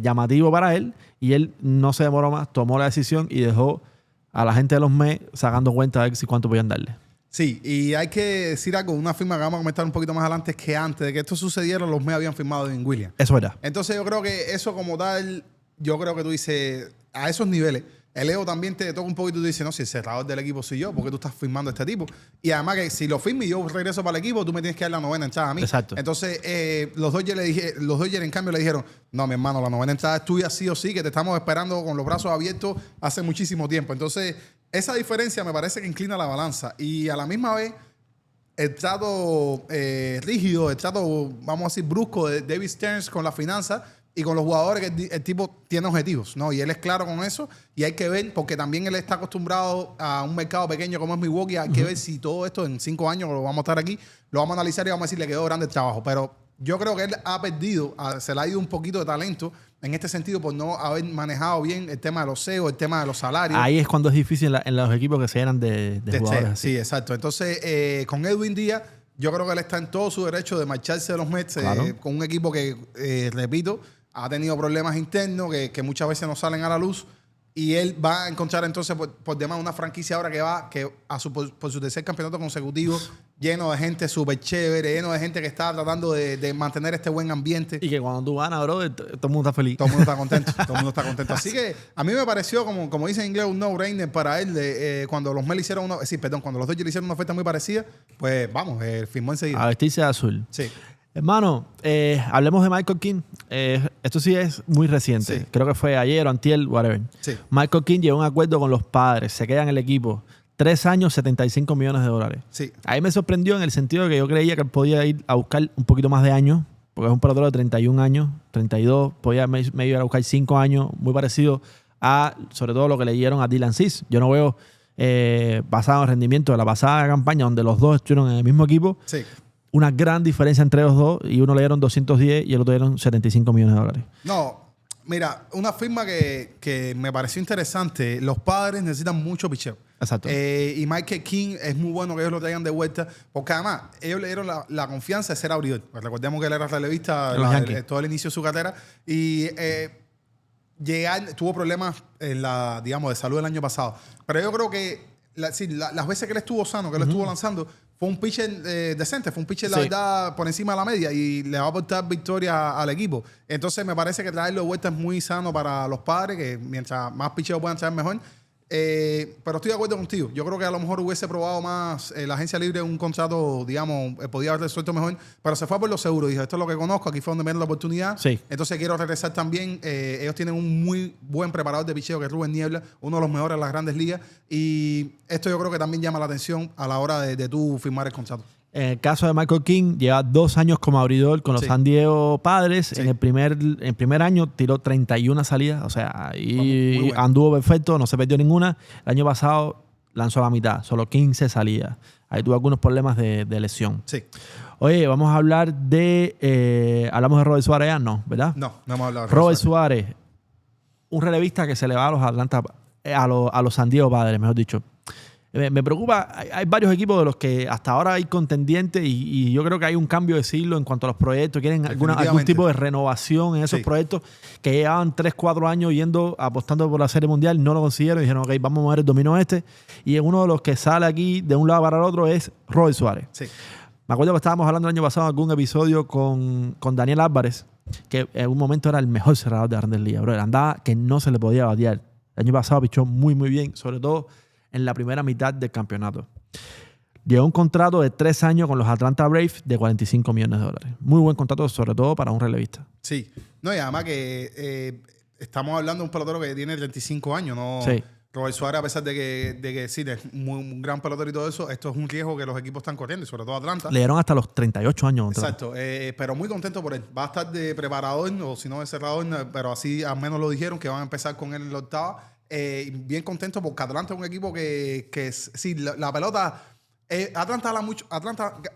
llamativo para él, y él no se demoró más, tomó la decisión y dejó a la gente de los Mets sacando cuenta de cuánto podían darle. Sí, y hay que decir algo, una firma que vamos a comentar un poquito más adelante, es que antes de que esto sucediera, los Mets habían firmado a Devin Williams. Eso es verdad. Entonces yo creo que eso como tal, yo creo que tú dices, a esos niveles, el ego también te toca un poquito y tú dices, no, si el cerrador del equipo soy yo, ¿por qué tú estás firmando a este tipo? Y además que si lo firmo y yo regreso para el equipo, tú me tienes que dar la novena entrada a mí. Exacto. Entonces los Dodgers en cambio le dijeron, no, mi hermano, la novena entrada es tuya sí o sí, que te estamos esperando con los brazos abiertos hace muchísimo tiempo. Entonces esa diferencia me parece que inclina la balanza y a la misma vez el trato rígido, el trato, vamos a decir, brusco de David Stearns con las finanzas y con los jugadores, que el tipo tiene objetivos, ¿no? Y él es claro con eso y hay que ver, porque también él está acostumbrado a un mercado pequeño como es Milwaukee, hay que ver si todo esto en 5 años lo vamos a estar aquí, lo vamos a analizar y vamos a decir, le quedó grande el trabajo. Pero yo creo que él ha perdido, se le ha ido un poquito de talento en este sentido por no haber manejado bien el tema de los CEOs, el tema de los salarios. Ahí es cuando es difícil en los equipos que se llenan de jugadores. Sí, exacto. Entonces, con Edwin Díaz, yo creo que él está en todo su derecho de marcharse de los Mets, claro, con un equipo que, repito, ha tenido problemas internos que muchas veces no salen a la luz. Y él va a encontrar entonces por demás una franquicia ahora por su tercer campeonato consecutivo, lleno de gente súper chévere, lleno de gente que está tratando de mantener este buen ambiente. Y que cuando tú ganas, bro, todo el mundo está feliz. Todo el mundo está contento. Todo el mundo está contento. Así que a mí me pareció, como dice en inglés, un no-brainer para él. Cuando los Mets hicieron cuando los Dodgers le hicieron una oferta muy parecida, pues vamos, firmó enseguida. A vestirse de azul. Sí. Hermano, hablemos de Michael King. Esto sí es muy reciente. Sí. Creo que fue ayer o antier, whatever. Sí. Michael King llegó a un acuerdo con los Padres. Se queda en el equipo. 3 años, $75 millones. Sí. Ahí me sorprendió en el sentido de que yo creía que él podía ir a buscar un poquito más de años, porque es un pelotero de 31 años, 32. Podía medio ir a buscar 5 años, muy parecido a, sobre todo, lo que le dieron a Dylan Cease. Yo no veo, basado en el rendimiento de la pasada campaña, donde los dos estuvieron en el mismo equipo, Sí. una gran diferencia entre los dos, y uno le dieron 210 y el otro le dieron $75 millones. No, mira, una firma que me pareció interesante. Los Padres necesitan mucho picheo. Exacto. Y Michael King es muy bueno que ellos lo traigan de vuelta, porque además ellos le dieron la confianza de ser abridor. Pues recordemos que él era relevista todo el inicio de su carrera y tuvo problemas de salud el año pasado. Pero yo creo que las veces que él estuvo sano, que él estuvo lanzando, fue un pitcher decente, fue un pitcher, la verdad, por encima de la media y le va a aportar victoria al equipo. Entonces me parece que traerlo de vuelta es muy sano para los Padres, que mientras más picheos puedan traer mejor. Pero estoy de acuerdo contigo. Yo creo que a lo mejor hubiese probado más la agencia libre un contrato, digamos, podía haber resuelto mejor, pero se fue por lo seguro. Dijo, esto es lo que conozco, aquí fue donde me dieron la oportunidad. Sí. Entonces quiero regresar también. Ellos tienen un muy buen preparador de picheo que es Rubén Niebla, uno de los mejores de las grandes ligas. Y esto yo creo que también llama la atención a la hora de tú firmar el contrato. En el caso de Michael King, lleva 2 años como abridor con los San Diego Padres. Sí. En el primer año tiró 31 salidas. O sea, y bueno. anduvo perfecto, no se perdió ninguna. El año pasado lanzó la mitad, solo 15 salidas. Ahí tuvo algunos problemas de lesión. Sí. Oye, vamos a hablar ¿hablamos de Robert Suárez ya? No, ¿verdad? No hemos hablado de Robert Suárez, un relevista que se le va a los Atlanta, a los San Diego Padres, mejor dicho. Me preocupa, hay varios equipos de los que hasta ahora hay contendientes y yo creo que hay un cambio de siglo en cuanto a los proyectos. Quieren algún tipo de renovación en esos proyectos que llevaban 3-4 años apostando por la Serie Mundial, no lo consiguieron y dijeron, ok, vamos a mover el dominó y en uno de los que sale aquí de un lado para el otro es Robert Suárez. Sí. Me acuerdo que estábamos hablando el año pasado en algún episodio con Daniel Álvarez, que en un momento era el mejor cerrador de Grandes Ligas, bro. Andaba que no se le podía batear. El año pasado pichó muy, muy bien, sobre todo en la primera mitad del campeonato. Llegó un contrato de 3 años con los Atlanta Braves de $45 millones. Muy buen contrato, sobre todo para un relevista. Sí. No, y además que estamos hablando de un pelotero que tiene 35 años, ¿no? Sí. Robert Suárez, a pesar de que sí, es un gran pelotero y todo eso, esto es un riesgo que los equipos están corriendo, y sobre todo Atlanta. Le dieron hasta los 38 años. Exacto, pero muy contento por él. Va a estar de preparador, o si no de cerrador, pero así al menos lo dijeron, que van a empezar con él en la octava. Bien contento porque Atlanta es un equipo que sí, la pelota... Atlanta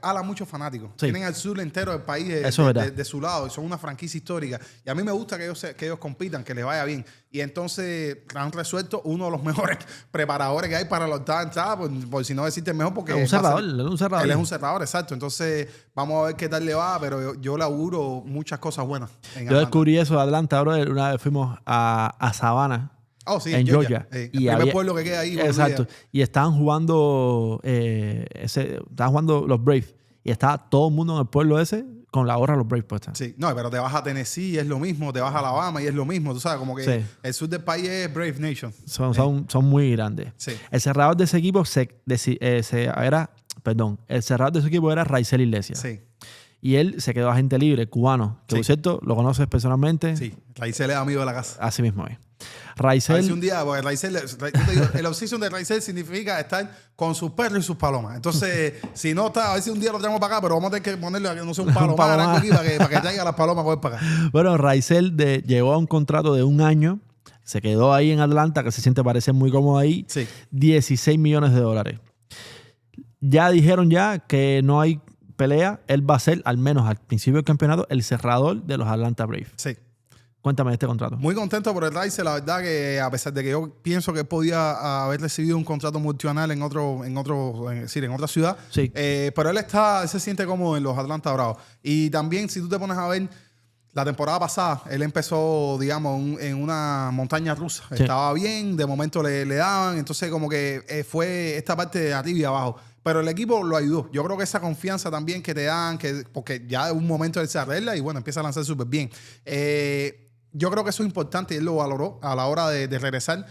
ala muchos fanáticos. Sí. Tienen al sur entero del país de su lado. Y son una franquicia histórica. Y a mí me gusta que ellos compitan, que les vaya bien. Y entonces han resuelto uno de los mejores preparadores que hay para la octava entrada, por si no decirte el mejor, porque un cerrador. Él es un cerrador, exacto. Entonces vamos a ver qué tal le va, pero yo le auguro muchas cosas buenas. Yo descubrí eso de Atlanta, bro. Una vez fuimos a Savannah. Oh, sí, en Georgia. El primer pueblo que queda ahí. Exacto. Y estaban jugando los Braves. Y estaba todo el mundo en el pueblo ese con la gorra de los Braves puesta. Sí, no, pero te vas a Tennessee y es lo mismo, te vas a Alabama y es lo mismo. Tú sabes, como que sí. El sur del país es Brave Nation. Son muy grandes. Sí. El cerrador de ese equipo el cerrador de ese equipo era Raisel Iglesias. Sí. Y él se quedó agente libre, cubano. Que por cierto, lo conoces personalmente. Sí, Raisel es amigo de la casa. Así mismo es. Raisel... A ver si un día, porque Raisel, yo te digo, el off-season de Raisel significa estar con sus perros y sus palomas. Entonces, si no está, a ver si un día lo traemos para acá, pero vamos a tener que ponerle, no sé, un palomar aquí para que traiga las palomas a coger para acá. Bueno, Raisel llegó a un contrato de 1 año, se quedó ahí en Atlanta, que se siente, parece muy cómodo ahí, sí. $16 millones. Ya dijeron que no hay pelea, él va a ser, al menos al principio del campeonato, el cerrador de los Atlanta Braves. Sí. Cuéntame de este contrato. Muy contento por el Raisel, la verdad que a pesar de que yo pienso que podía haber recibido un contrato multinacional en otra ciudad, sí. Pero él se siente cómodo en los Atlanta Bravos. Y también, si tú te pones a ver, la temporada pasada, él empezó, digamos, en una montaña rusa. Sí. Estaba bien, de momento le daban, entonces como que fue esta parte de arriba y abajo. Pero el equipo lo ayudó. Yo creo que esa confianza también que te dan, porque ya es un momento de se arregla y bueno, empieza a lanzar súper bien. Yo creo que eso es importante y él lo valoró a la hora de regresar.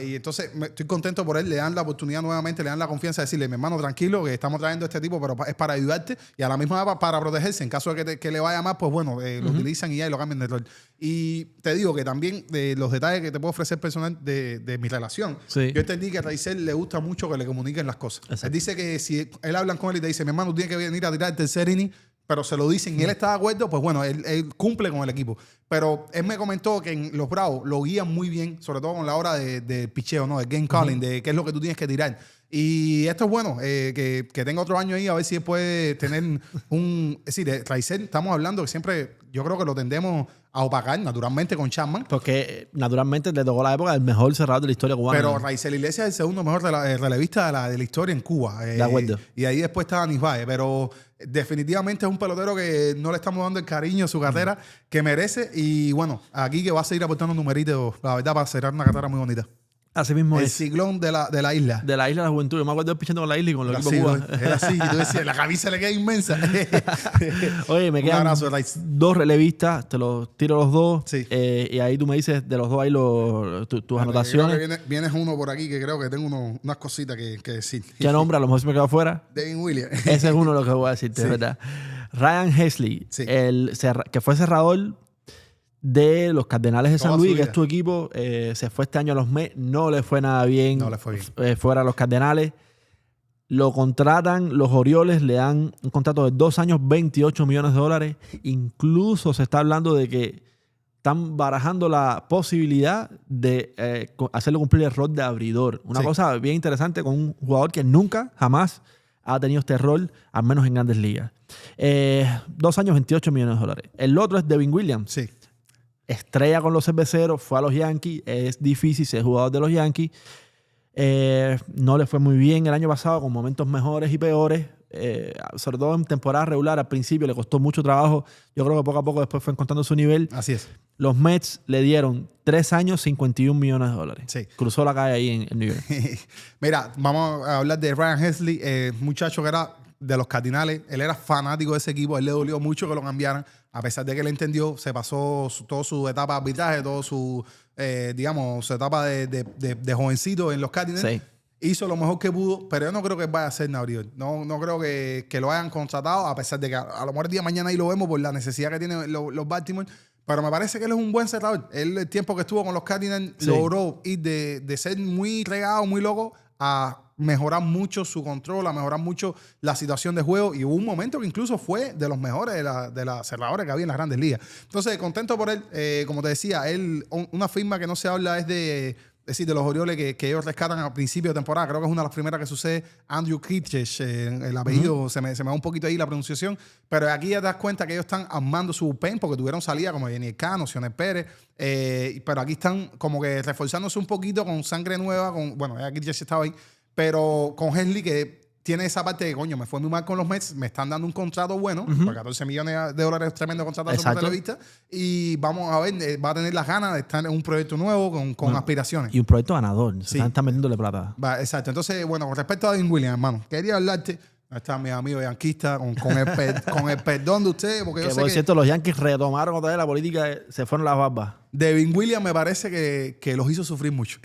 Y entonces estoy contento por él. Le dan la oportunidad nuevamente, le dan la confianza de decirle, mi hermano, tranquilo, que estamos trayendo a este tipo, pero es para ayudarte y a la misma vez para protegerse. En caso de que le vaya mal, pues bueno, lo utilizan y ya y lo cambian de rol. Y te digo que también los detalles que te puedo ofrecer personal de mi relación, sí. Yo entendí que a Raisel le gusta mucho que le comuniquen las cosas. Exacto. Él dice que si él hablan con él y te dice, mi hermano, tú tienes que venir a tirar el tercer inning, pero se lo dicen y él está de acuerdo, pues bueno, él cumple con el equipo. Pero él me comentó que en los Bravos lo guían muy bien, sobre todo con la hora de picheo, ¿no? De game calling, de qué es lo que tú tienes que tirar. Y esto es bueno, que tenga otro año ahí, a ver si él puede tener es decir, Raisel, estamos hablando que siempre, yo creo que lo tendemos a opacar naturalmente con Chapman. Porque naturalmente le tocó la época del mejor cerrador de la historia cubana. Pero Raisel Iglesias es el segundo mejor relevista de la historia en Cuba. De acuerdo. Y ahí después está Anis Baez. Pero definitivamente es un pelotero que no le estamos dando el cariño a su carrera que merece. Y bueno, aquí que va a seguir aportando numeritos, la verdad, para cerrar una carrera muy bonita. Así mismo el ciclón de la isla. De la isla de la juventud. Yo me acuerdo de pichando con la isla y con los equipos cubanos. Era así. Y tú decías, la camisa le queda inmensa. Oye, me quedan 2 relevistas. Te los tiro los 2. Sí. Y ahí tú me dices de los 2 ahí tus anotaciones. Creo que vienes uno por aquí que creo que tengo unas cositas que decir. ¿Qué nombre? A lo mejor se me quedó afuera. Devin Williams. Ese es uno de los que voy a decirte, sí. ¿Verdad? Ryan Helsley, sí. Que fue cerrador de los Cardenales de San Luis, que es tu equipo, se fue este año a los Mets, no le fue nada bien. No le fue bien. Fuera a los Cardenales. Lo contratan, los Orioles le dan un contrato de 2 años, $28 millones. Incluso se está hablando de que están barajando la posibilidad de hacerle cumplir el rol de abridor. Una cosa bien interesante con un jugador que nunca, jamás ha tenido este rol, al menos en Grandes Ligas. 2 años, $28 millones. El otro es Devin Williams. Sí. Estrella con los cerveceros, fue a los Yankees. Es difícil ser jugador de los Yankees. No le fue muy bien el año pasado, con momentos mejores y peores. Sobre todo en temporada regular, al principio le costó mucho trabajo. Yo creo que poco a poco después fue encontrando su nivel. Así es. Los Mets le dieron 3 años, $51 millones. Sí. Cruzó la calle ahí en New York. Mira, vamos a hablar de Ryan Helsley, muchacho que era de los Cardinales. Él era fanático de ese equipo. A él le dolió mucho que lo cambiaran. A pesar de que él entendió, se pasó toda su etapa de arbitraje, todo su, digamos, su etapa de jovencito en los Cardinals. Sí. hizo lo mejor que pudo, pero yo no creo que vaya a ser un abridor. No creo que lo hayan contratado, a pesar de que a lo mejor el día de mañana ahí lo vemos por la necesidad que tienen los Baltimore. Pero me parece que él es un buen cerrador. Él, el tiempo que estuvo con los Cardinals, logró ir de ser muy regado, muy loco, a mejorar mucho su control, a mejorar mucho la situación de juego. Y hubo un momento que incluso fue de los mejores de la cerradores que había en las grandes ligas. Entonces, contento por él. Como te decía, él, una firma que no se habla es de los Orioles que ellos rescatan al principio de temporada. Creo que es una de las primeras que sucede. Andrew Kittredge, el apellido se me va un poquito ahí la pronunciación. Pero aquí ya te das cuenta que ellos están armando su bullpen porque tuvieron salida como Jenny Cano, Sionel Pérez. Pero aquí están como que reforzándose un poquito con sangre nueva. Bueno, ya Kittredge estaba ahí. Pero con Henley que tiene esa parte de, coño, me fue muy mal con los Mets, me están dando un contrato bueno, por 14 millones de dólares, tremendo contrato por televista, y vamos a ver, va a tener las ganas de estar en un proyecto nuevo con aspiraciones. Y un proyecto ganador, están metiéndole plata. Exacto, entonces, bueno, con respecto a Devin Williams, hermano, quería hablarte, están mis amigos yanquistas, con el perdón de ustedes, porque yo sé por cierto, los Yankees retomaron otra vez la política, se fueron las barbas. Devin Williams me parece que los hizo sufrir mucho.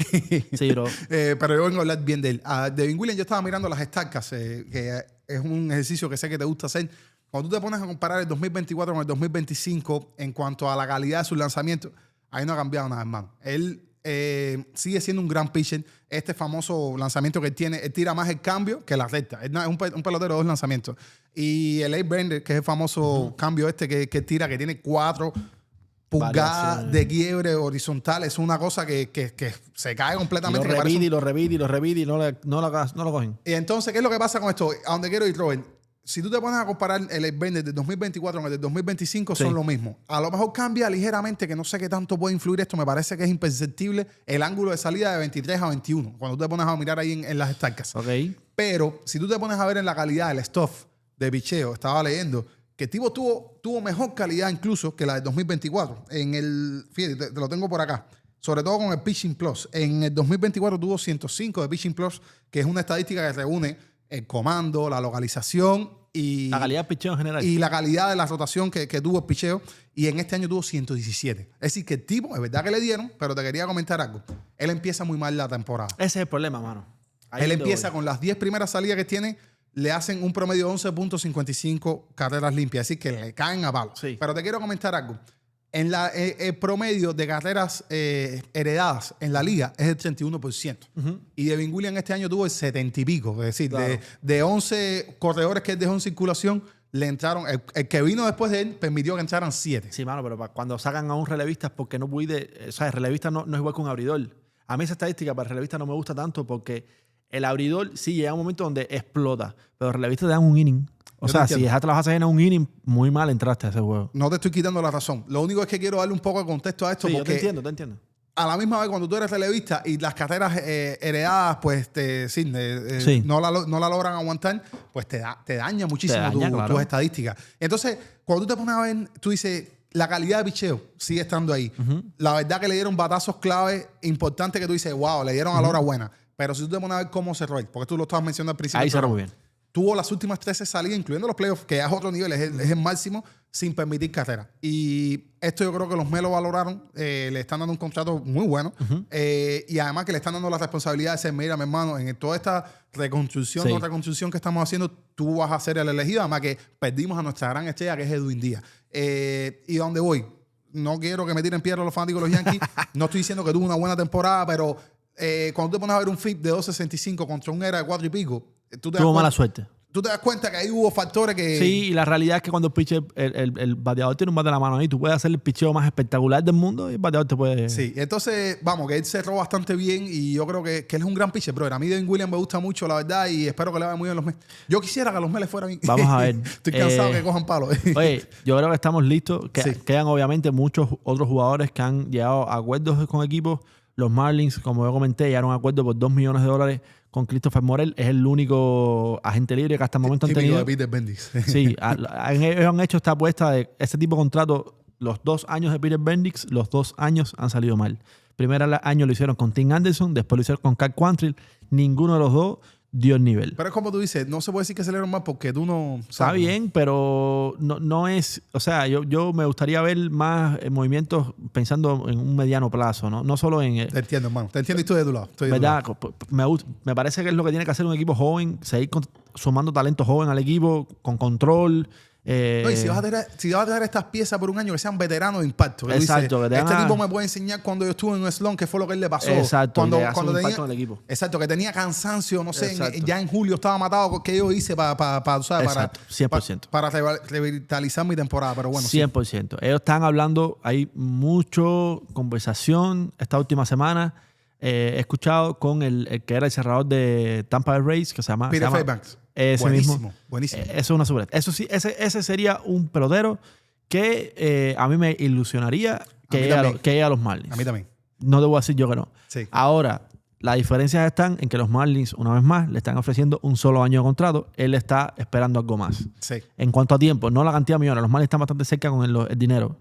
Sí, bro. Pero yo vengo a hablar bien de él. A Devin Williams yo estaba mirando las estacas, que es un ejercicio que sé que te gusta hacer. Cuando tú te pones a comparar el 2024 con el 2025 en cuanto a la calidad de sus lanzamientos, ahí no ha cambiado nada, hermano. Él sigue siendo un gran pitcher. Este famoso lanzamiento que él tiene, él tira más el cambio que la recta. Él es un pelotero de dos lanzamientos. Y el eight-bender, que es el famoso cambio que tira, que tiene 4 pulgadas de quiebre horizontal, es una cosa que se cae completamente. Y lo revide y no lo cogen. Y entonces, ¿qué es lo que pasa con esto? A donde quiero ir, Robert. Si tú te pones a comparar el eight-bender del 2024 con el del 2025, son lo mismo. A lo mejor cambia ligeramente, que no sé qué tanto puede influir esto. Me parece que es imperceptible el ángulo de salida de 23 a 21, cuando tú te pones a mirar ahí en las estacas. Okay. Pero si tú te pones a ver en la calidad del stuff de picheo, estaba leyendo que el tipo tuvo mejor calidad incluso que la del 2024. Fíjate, te lo tengo por acá. Sobre todo con el Pitching Plus. En el 2024 tuvo 105 de Pitching Plus, que es una estadística que reúne el comando, la localización y la calidad del picheo en general. Y la calidad de la rotación que tuvo el picheo. Y en este año tuvo 117. Es decir, que el tipo, es verdad que le dieron, pero te quería comentar algo. Él empieza muy mal la temporada. Ese es el problema, mano. Él empieza con las 10 primeras salidas que tiene, le hacen un promedio de 11.55 carreras limpias. Es decir, que le caen a palo. Sí. Pero te quiero comentar algo. El promedio de carreras heredadas en la liga es el 31%. Y Devin Williams este año tuvo el 70 y pico. Es decir, claro, de 11 corredores que él dejó en circulación, le entraron... El que vino después de él permitió que entraran 7. Sí, mano, pero cuando sacan a un relevista es porque no puede... O sea, el relevista no es igual que un abridor. A mí esa estadística para el relevista no me gusta tanto porque el abridor sí llega a un momento donde explota, pero el relevista te dan un inning. O sea, si dejaste las bases en un inning, muy mal entraste a ese juego. No te estoy quitando la razón. Lo único es que quiero darle un poco de contexto a esto. Sí, porque yo te entiendo. A la misma vez, cuando tú eres relevista y las carreras heredadas, pues no la logran aguantar, pues te daña muchísimo tus estadísticas. Entonces, cuando tú te pones a ver, tú dices, la calidad de picheo sigue estando ahí. La verdad que le dieron batazos clave importantes que tú dices, wow, le dieron a la hora buena. Pero si tú te pones a ver cómo cerró él, porque tú lo estabas mencionando al principio. Ahí cerró muy bien. Tuvo las últimas 13 salidas, incluyendo los playoffs, que ya es otro nivel, es el máximo, sin permitir carrera. Y esto yo creo que los Mets lo valoraron, le están dando un contrato muy bueno. Y además que le están dando la responsabilidad de ser, mira, mi hermano, en toda esta reconstrucción que estamos haciendo, tú vas a ser el elegido. Además que perdimos a nuestra gran estrella, que es Edwin Díaz. ¿Y a dónde voy? No quiero que me tiren piedra los fanáticos de los Yankees. No estoy diciendo que tuvo una buena temporada, pero cuando te pones a ver un FIP de 2.65 contra un ERA de 4 y pico, tuvo mala suerte. Tú te das cuenta que ahí hubo factores que... Sí, y la realidad es que cuando el pitcher, el bateador tiene un bate en la mano ahí, tú puedes hacer el picheo más espectacular del mundo y el bateador te puede... Sí, entonces, vamos, que él cerró bastante bien y yo creo que él es un gran pitcher, brother. A mí Devin Williams me gusta mucho, la verdad, y espero que le vaya muy bien a los Mets. Yo quisiera que a los Mets les fuera bien. Vamos a ver. Estoy cansado que cojan palos. Oye, yo creo que estamos listos. Quedan obviamente muchos otros jugadores que han llegado a acuerdos con equipos. Los Marlins, como yo comenté, llegaron a un acuerdo por $2 millones con Christopher Morel. Es el único agente libre que hasta el momento han tenido. De Peter Bendix. Sí, ellos han hecho esta apuesta de ese tipo de contrato. Los 2 años de Peter Bendix, los 2 años han salido mal. Primer año lo hicieron con Tim Anderson, después lo hicieron con Cal Quantrill. Ninguno de los dos dio el nivel. Pero es como tú dices, no se puede decir que aceleran más porque tú no sabes. Está bien, pero no es... O sea, yo me gustaría ver más movimientos pensando en un mediano plazo, no solo en... Te entiendo, hermano. Te entiendo y estoy de tu lado. ¿Verdad? Me parece que es lo que tiene que hacer un equipo joven, seguir sumando talento joven al equipo, con control. No, y si vas a tener estas piezas por un año que sean veteranos de impacto. Que Exacto. Dice, este tipo me puede enseñar cuando yo estuve en un slump qué fue lo que él le pasó. Cuando tenía impacto en el equipo. Exacto, que tenía cansancio, no sé, ya en julio estaba matado. ¿Qué yo hice para 100%. Para revitalizar mi temporada? Pero bueno, 100%. Sí. Ellos están hablando, hay mucho conversación esta última semana. He escuchado con el que era el cerrador de Tampa Bay Rays, que se llama... Peter Fairbanks. Ese buenísimo. Eso es una super. Eso sí, ese sería un pelotero que a mí me ilusionaría que llegue a los Marlins. A mí también. No debo decir yo que no. Sí. Ahora, las diferencias están en que los Marlins, una vez más, le están ofreciendo un solo año de contrato. Él está esperando algo más. Sí. En cuanto a tiempo, no la cantidad de millones. Los Marlins están bastante cerca con el dinero,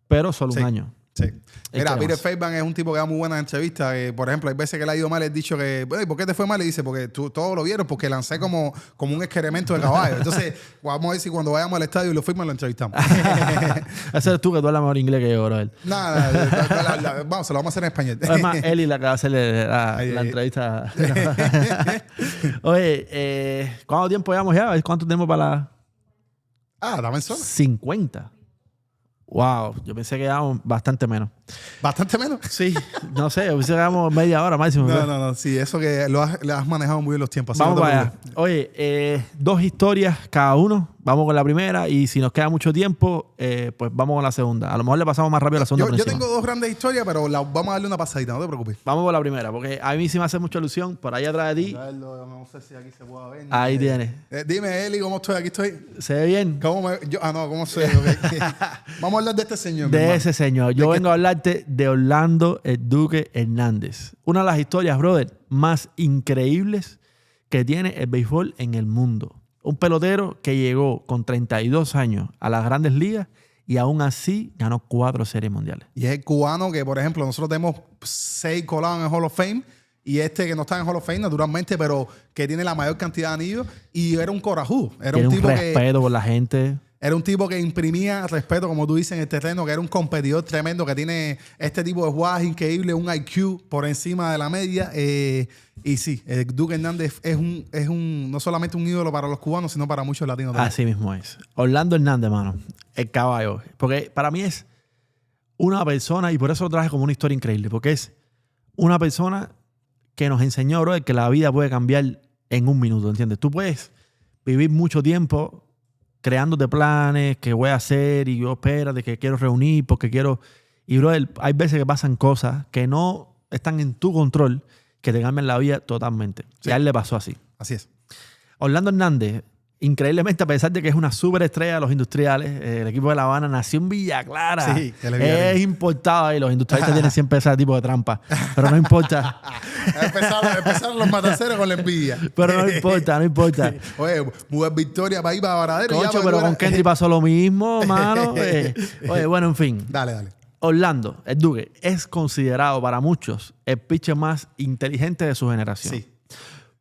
pero solo un año. Sí. Mira, Peter Fairbanks es un tipo que da muy buenas entrevistas. Por ejemplo, hay veces que le ha ido mal, he dicho que, ¿por qué te fue mal? Y dice, porque todos lo vieron, porque lancé como un excremento de caballo. Entonces, vamos a ver si cuando vayamos al estadio y lo firman, lo entrevistamos. Ese eres tú, que tú hablas mejor inglés que yo, bro. Nada, vamos, se lo vamos a hacer en español. Es más, Eli la que va a hacerle la entrevista. Oye, ¿cuánto tiempo llevamos ya? ¿Cuánto tenemos para la...? Dame solo. 50. Wow, yo pensé que íbamos bastante menos. ¿Bastante menos? Sí, no sé, yo pensé que íbamos media hora máximo. No, sí, eso que le has manejado muy bien los tiempos. Vamos para allá. Oye, 2 historias cada uno. Vamos con la primera y si nos queda mucho tiempo, pues vamos con la segunda. A lo mejor le pasamos más rápido a la segunda. Yo tengo 2 grandes historias, pero vamos a darle una pasadita, no te preocupes. Vamos con la primera, porque a mí sí me hace mucha ilusión. Por ahí atrás de ti. No sé si aquí se puede ver. Ahí tienes. Dime, Eli, ¿cómo estoy? Aquí estoy. ¿Se ve bien? ¿Cómo se ve? Okay. Vamos a hablar de este señor. De ese señor. Yo vengo a hablarte de Orlando el Duque Hernández. Una de las historias, brother, más increíbles que tiene el béisbol en el mundo. Un pelotero que llegó con 32 años a las Grandes Ligas y aún así ganó 4 series mundiales. Y es el cubano que, por ejemplo, nosotros tenemos 6 colados en el Hall of Fame y este que no está en el Hall of Fame, naturalmente, pero que tiene la mayor cantidad de anillos y era un corajudo. Tiene un respeto por la gente. Era un tipo que imprimía respeto, como tú dices, en el terreno, que era un competidor tremendo, que tiene este tipo de jugadas increíbles, un IQ por encima de la media. Y sí, Duque Hernández es no solamente un ídolo para los cubanos, sino para muchos latinos también. Así mismo es. Orlando Hernández, mano, el caballo. Porque para mí es una persona, y por eso lo traje como una historia increíble, porque es una persona que nos enseñó, bro, que la vida puede cambiar en un minuto, ¿entiendes? Tú puedes vivir mucho tiempo creándote planes, que voy a hacer, y yo espérate, que quiero reunir, porque quiero... Y, bro, hay veces que pasan cosas que no están en tu control, que te cambian la vida totalmente. Sí. Y a él le pasó así. Así es. Orlando Hernández, increíblemente, a pesar de que es una superestrella de los industriales, el equipo de La Habana nació en Villa Clara. Sí, es importado ahí. Los industrialistas tienen siempre ese tipo de trampa. Pero no importa. Empezaron los mataceros con la envidia. Pero no importa. Oye, muy buena victoria para ir para Varadero. Concho, pero con Kendry pasó lo mismo, mano. Oye, bueno, en fin. Dale. Orlando, el Duque, es considerado para muchos el pitcher más inteligente de su generación. Sí.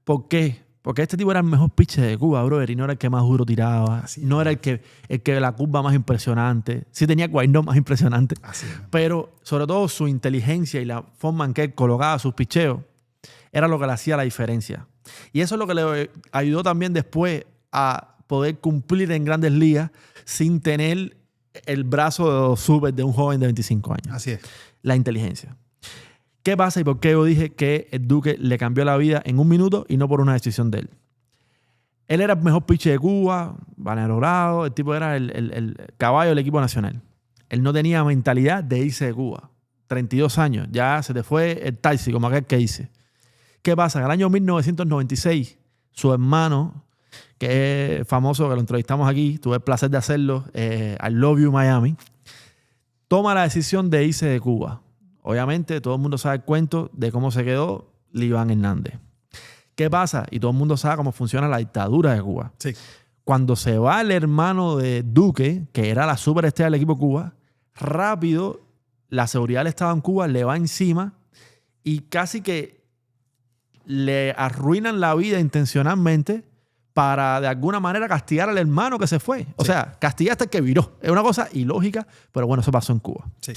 ¿Por qué? Porque este tipo era el mejor pitcher de Cuba, brother, y no era el que más duro tiraba. Así no era el que la curva más impresionante. Sí tenía wind-up más impresionante. Así es. Pero sobre todo su inteligencia y la forma en que él colocaba sus picheos era lo que le hacía la diferencia. Y eso es lo que le ayudó también después a poder cumplir en Grandes Ligas sin tener el brazo súper de un joven de 25 años. Así es. La inteligencia. ¿Qué pasa y por qué yo dije que el Duque le cambió la vida en un minuto y no por una decisión de él? Él era el mejor pitcher de Cuba, valorado, el tipo era el caballo del equipo nacional. Él no tenía mentalidad de irse de Cuba. 32 años, ya se te fue el taxi, como aquel que hice. ¿Qué pasa? En el año 1996, su hermano, que es famoso, que lo entrevistamos aquí, tuve el placer de hacerlo, I Love You Miami, toma la decisión de irse de Cuba. Obviamente, todo el mundo sabe el cuento de cómo se quedó Liván Hernández. ¿Qué pasa? Y todo el mundo sabe cómo funciona la dictadura de Cuba. Sí. Cuando se va el hermano de Duque, que era la superestrella del equipo Cuba, rápido la seguridad del Estado en Cuba le va encima y casi que le arruinan la vida intencionalmente para de alguna manera castigar al hermano que se fue. O sea, castigaste al que viró. Es una cosa ilógica, pero bueno, eso pasó en Cuba. Sí.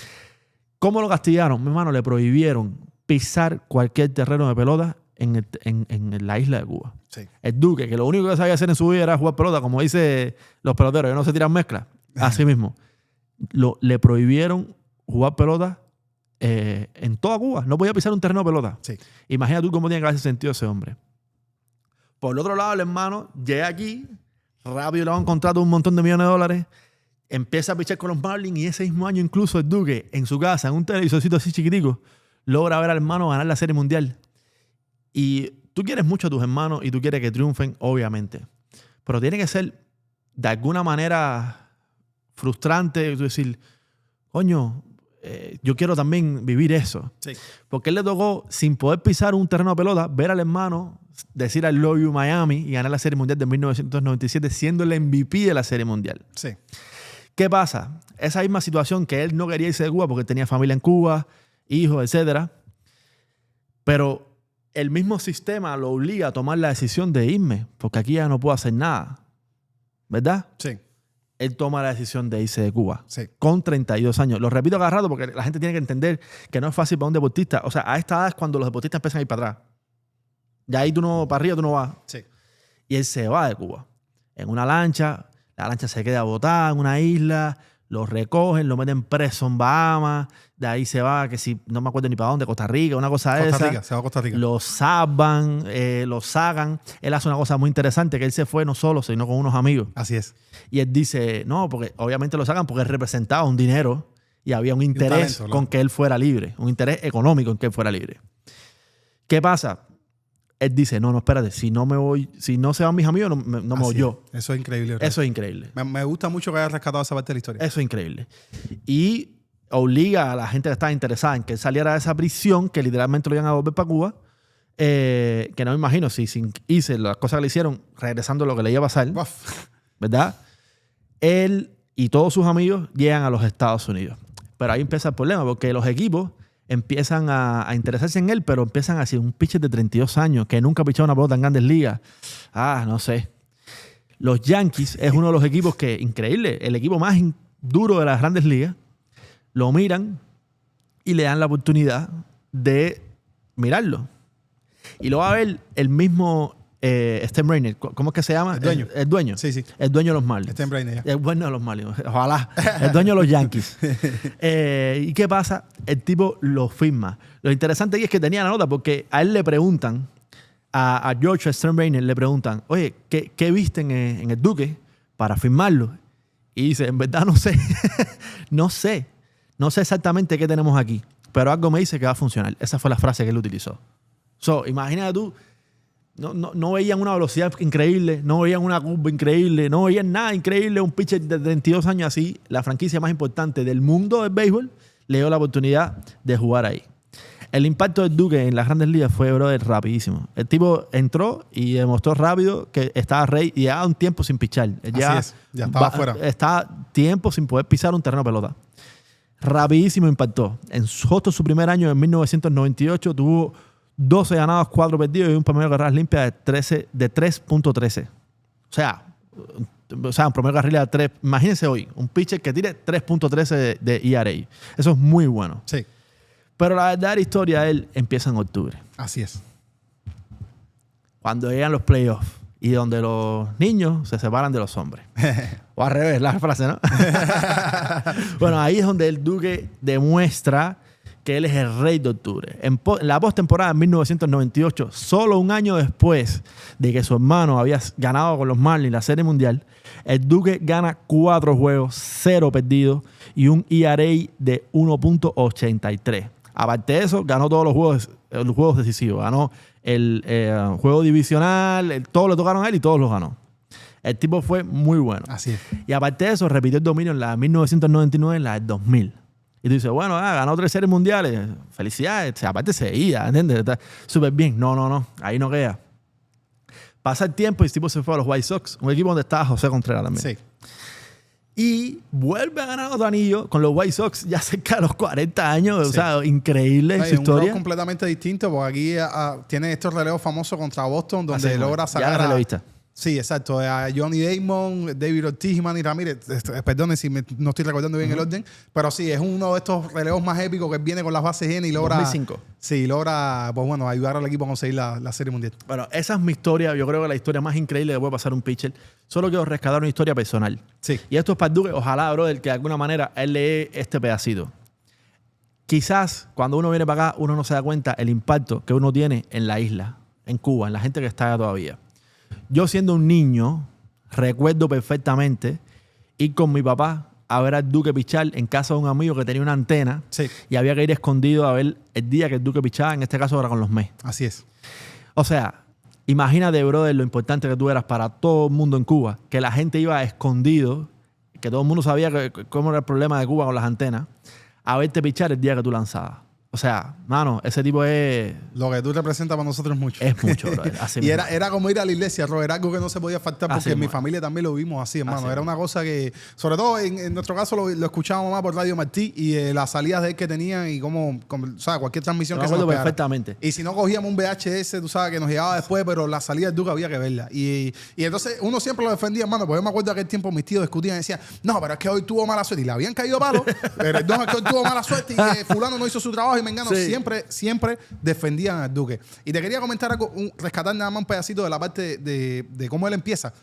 ¿Cómo lo castigaron? Mi hermano, le prohibieron pisar cualquier terreno de pelota en la isla de Cuba. Sí. El Duque, que lo único que sabía hacer en su vida era jugar pelota, como dice los peloteros, que no se tiran mezclas. Así mismo. Le prohibieron jugar pelota en toda Cuba. No podía pisar un terreno de pelota. Sí. Imagina tú cómo tiene que haberse sentido ese hombre. Por el otro lado, el hermano llega aquí, rápido le da un contrato de $1 montón de millones de dólares, empieza a pichar con los Marlins y ese mismo año incluso el Duque, en su casa, en un televisorcito así chiquitico, logra ver al hermano ganar la Serie Mundial. Y tú quieres mucho a tus hermanos y tú quieres que triunfen, obviamente. Pero tiene que ser de alguna manera frustrante, tú decir, coño, yo quiero también vivir eso. Sí. Porque él le tocó, sin poder pisar un terreno de pelota, ver al hermano decir I love you Miami y ganar la Serie Mundial de 1997 siendo el MVP de la Serie Mundial. Sí. ¿Qué pasa? Esa misma situación que él no quería irse de Cuba porque tenía familia en Cuba, hijos, etc. Pero el mismo sistema lo obliga a tomar la decisión de irme porque aquí ya no puedo hacer nada. ¿Verdad? Sí. Él toma la decisión de irse de Cuba. Sí. Con 32 años. Lo repito cada rato porque la gente tiene que entender que no es fácil para un deportista. O sea, a esta edad es cuando los deportistas empiezan a ir para atrás. Ya ahí tú no, para arriba tú no vas. Sí. Y él se va de Cuba. En una lancha. La lancha se queda botada en una isla. Lo recogen, lo meten preso en Bahamas. De ahí se va, que si no me acuerdo ni para dónde, Costa Rica, una cosa de esa. Costa Rica, se va a Costa Rica. Lo salvan, lo sacan. Él hace una cosa muy interesante, que él se fue no solo, sino con unos amigos. Así es. Y él dice, no, porque obviamente lo sacan porque él representaba un dinero y había un interés talento, con que él fuera libre, un interés económico en que él fuera libre. ¿Qué pasa? Él dice, no, espérate, si no me voy, si no se van mis amigos, no me voy yo. Eso es increíble, ¿verdad? Eso es increíble. Me gusta mucho que hayas rescatado esa parte de la historia. Eso es increíble. Y obliga a la gente que estaba interesada en que él saliera de esa prisión, que literalmente lo iban a volver para Cuba, que no me imagino si sin irse las cosas que le hicieron, regresando lo que le iba a pasar, Uf. ¿verdad? Él y todos sus amigos llegan a los Estados Unidos. Pero ahí empieza el problema, porque los equipos empiezan a interesarse en él, pero empiezan a hacer un pitcher de 32 años que nunca ha pichado una pelota en Grandes Ligas. No sé. Los Yankees es uno de los equipos que, increíble, el equipo más duro de las Grandes Ligas, lo miran y le dan la oportunidad de mirarlo. Y lo va a ver el mismo Steinbrenner. ¿Cómo es que se llama? El dueño. El dueño. Sí, sí. El dueño de los Marlins. Steinbrenner, ya. El dueño de los Marlins. Ojalá. El dueño de los Yankees. ¿Y qué pasa? El tipo lo firma. Lo interesante aquí es que tenía la nota porque a él le preguntan, a George Steinbrenner le preguntan, oye, ¿qué viste en el Duque para firmarlo? Y dice, en verdad no sé. No sé. No sé exactamente qué tenemos aquí, pero algo me dice que va a funcionar. Esa fue la frase que él utilizó. Imagínate tú, no veían una velocidad increíble, no veían una curva increíble, no veían nada increíble. Un pitcher de 32 años así, la franquicia más importante del mundo del béisbol, le dio la oportunidad de jugar ahí. El impacto del Duque en las Grandes Ligas fue, brother, rapidísimo. El tipo entró y demostró rápido que estaba ready y llevaba un tiempo sin pichar. Ya estaba afuera. Estaba tiempo sin poder pisar un terreno de pelota. Rapidísimo impactó. En justo su primer año, en 1998, tuvo 12 ganados, 4 perdidos y un promedio de carreras limpias de 3.13. O sea, un promedio de carreras de 3. Imagínense hoy, un pitcher que tire 3.13 de ERA. Eso es muy bueno. Sí. Pero la verdadera historia de él empieza en octubre. Así es. Cuando llegan los playoffs y donde los niños se separan de los hombres. O al revés, la frase, ¿no? Bueno, ahí es donde el Duque demuestra que él es el rey de octubre. En la postemporada en 1998, solo un año después de que su hermano había ganado con los Marlins la Serie Mundial, el Duque gana 4 juegos, 0 perdidos y un ERA de 1.83. Aparte de eso, ganó todos los juegos decisivos. Ganó el juego divisional, todos le tocaron a él y todos los ganó. El tipo fue muy bueno. Así es. Y aparte de eso, repitió el dominio en la de 1999 y en la del 2000. Y tú dices, bueno, ganó 3 series mundiales. Felicidades. O sea, aparte seguía, ¿entiendes? Está súper bien. No. Ahí no queda. Pasa el tiempo y el tipo se fue a los White Sox, un equipo donde estaba José Contreras también. Sí. Y vuelve a ganar otro anillo con los White Sox ya cerca de los 40 años. Sí. O sea, increíble su historia. Un completamente distinto, porque aquí tiene estos relevos famosos contra Boston, donde logra sacar ya relevista. Sí, exacto. A Johnny Damon, David Ortiz y Manny Ramírez. Perdone si no estoy recordando bien el orden. Pero sí, es uno de estos relevos más épicos que viene con las bases llenas y logra... 2005. Sí, logra, pues bueno, ayudar al equipo a conseguir la Serie Mundial. Bueno, esa es mi historia. Yo creo que la historia más increíble que puede pasar un pitcher. Solo quiero rescatar una historia personal. Sí. Y esto es para Duque. Ojalá, brother, que de alguna manera él lee este pedacito. Quizás cuando uno viene para acá, uno no se da cuenta el impacto que uno tiene en la isla, en Cuba, en la gente que está allá todavía. Yo siendo un niño, recuerdo perfectamente ir con mi papá a ver al Duque pichar en casa de un amigo que tenía una antena. Sí. Y había que ir escondido a ver el día que el Duque pichaba, en este caso era con los Mets. Así es. O sea, imagínate, brother, lo importante que tú eras para todo el mundo en Cuba, que la gente iba escondido, que todo el mundo sabía cómo era el problema de Cuba con las antenas, a verte pichar el día que tú lanzabas. O sea, mano, ese tipo es... Lo que tú representas para nosotros es mucho. Es mucho, brother. Así y era como ir a la iglesia, Robert. Era algo que no se podía faltar porque en mi familia también lo vimos así, hermano. Así era una cosa que... Sobre todo en nuestro caso lo escuchábamos más por Radio Martí y las salidas de él que tenían y cómo... O sea, cualquier transmisión que se nos pegara. Perfectamente. Y si no cogíamos un VHS, tú sabes, que nos llegaba después, pero la salida del Duque había que verla. Y entonces uno siempre lo defendía, hermano, porque yo me acuerdo que aquel tiempo mis tíos discutían y decían, no, pero es que hoy tuvo mala suerte. Y le habían caído palos, pero no, es que hoy tuvo mala suerte y que fulano no hizo su trabajo y Mengano siempre defendían al Duque. Y te quería comentar algo, rescatar nada más un pedacito de la parte de cómo él empieza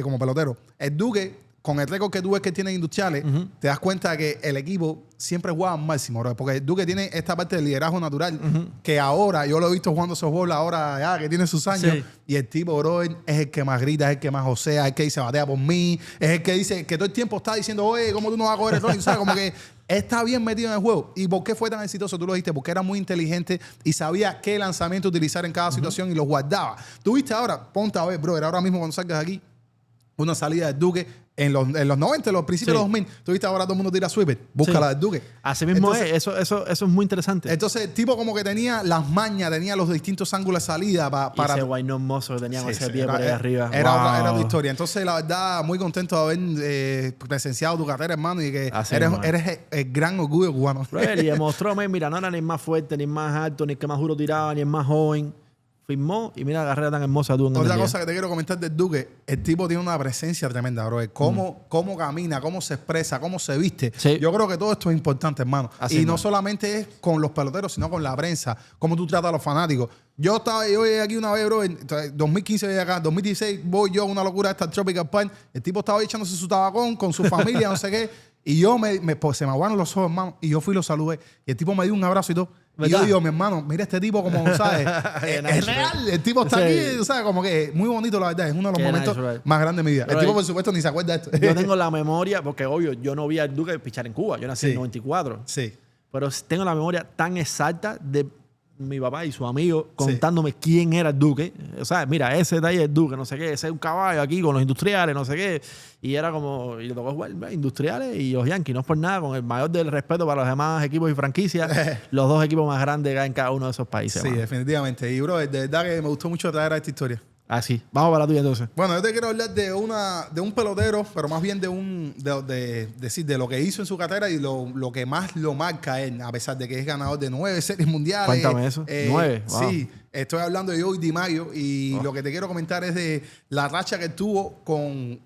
como pelotero. El Duque, con el récord que tú ves que tiene Industriales, te das cuenta que el equipo siempre juega al máximo, bro, porque el Duque tiene esta parte de liderazgo natural que ahora, yo lo he visto jugando softball ahora ya que tiene sus años, y el tipo, bro, es el que más grita, es el que más josea, es el que dice batea por mí, es el que dice que todo el tiempo está diciendo, oye, ¿cómo tú no vas a coger el rol? ¿Sabes? Como que está bien metido en el juego. ¿Y por qué fue tan exitoso? Tú lo dijiste, porque era muy inteligente y sabía qué lanzamiento utilizar en cada situación y los guardaba. Tú viste ahora, ponte a ver, brother, ahora mismo cuando salgas de aquí, una salida del Duque en los 90, los principios de los 2000. Tú viste ahora todo el mundo tira sweeper. Búscala del Duque. Así mismo entonces, eso es muy interesante. Entonces, el tipo como que tenía las mañas, tenía los distintos ángulos de salida para... ese guayno hermoso que tenía con ese pie por ahí arriba. Era otra historia. Entonces, la verdad, muy contento de haber presenciado tu carrera, hermano, y que eres el gran orgullo cubano. Y demostró, mira, no era ni el más fuerte, ni el más alto, ni el que más duro tiraba, ni el más joven. Firmó y mira la carrera tan hermosa tú en Otra cosa que te quiero comentar del Duque, el tipo tiene una presencia tremenda, bro. Cómo camina, cómo se expresa, cómo se viste. Sí. Yo creo que todo esto es importante, hermano. Así y no solamente es con los peloteros, sino con la prensa, cómo tú tratas a los fanáticos. Yo llegué aquí una vez, bro, en 2015 llegué acá, 2016 voy yo a una locura esta Tropical Park. El tipo estaba echándose su tabacón con su familia, no sé qué. Y yo pues, se me aguaron los ojos, hermano. Y yo fui y lo saludé. Y el tipo me dio un abrazo y todo. ¿Verdad? Y yo digo, mi hermano, mira este tipo como, ¿sabes? Es real. El tipo está aquí, ¿sabes? Como que muy bonito, la verdad. Es uno de los momentos más grandes de mi vida. El tipo, por supuesto, ni se acuerda de esto. Yo tengo la memoria, porque obvio, yo no vi al Duque pichar en Cuba. Yo nací en 94. Sí. Pero tengo la memoria tan exacta de mi papá y su amigo contándome quién era el Duque. O sea, mira, ese de ahí es el Duque, no sé qué. Ese es un caballo aquí con los Industriales, no sé qué. Y era como... Y le tocó jugar Industriales y los Yankees. No es por nada, con el mayor del respeto para los demás equipos y franquicias. Los dos equipos más grandes que hay en cada uno de esos países. Sí, man. Definitivamente. Y, bro, de verdad que me gustó mucho traer a esta historia. Así. Vamos para la tuya entonces. Bueno, yo te quiero hablar de un pelotero, pero más bien de lo que hizo en su carrera y lo que más lo marca él, a pesar de que es ganador de 9 series mundiales. Cuéntame eso. 9. Wow. Sí, estoy hablando de Joey DiMaggio y lo que te quiero comentar es de la racha que tuvo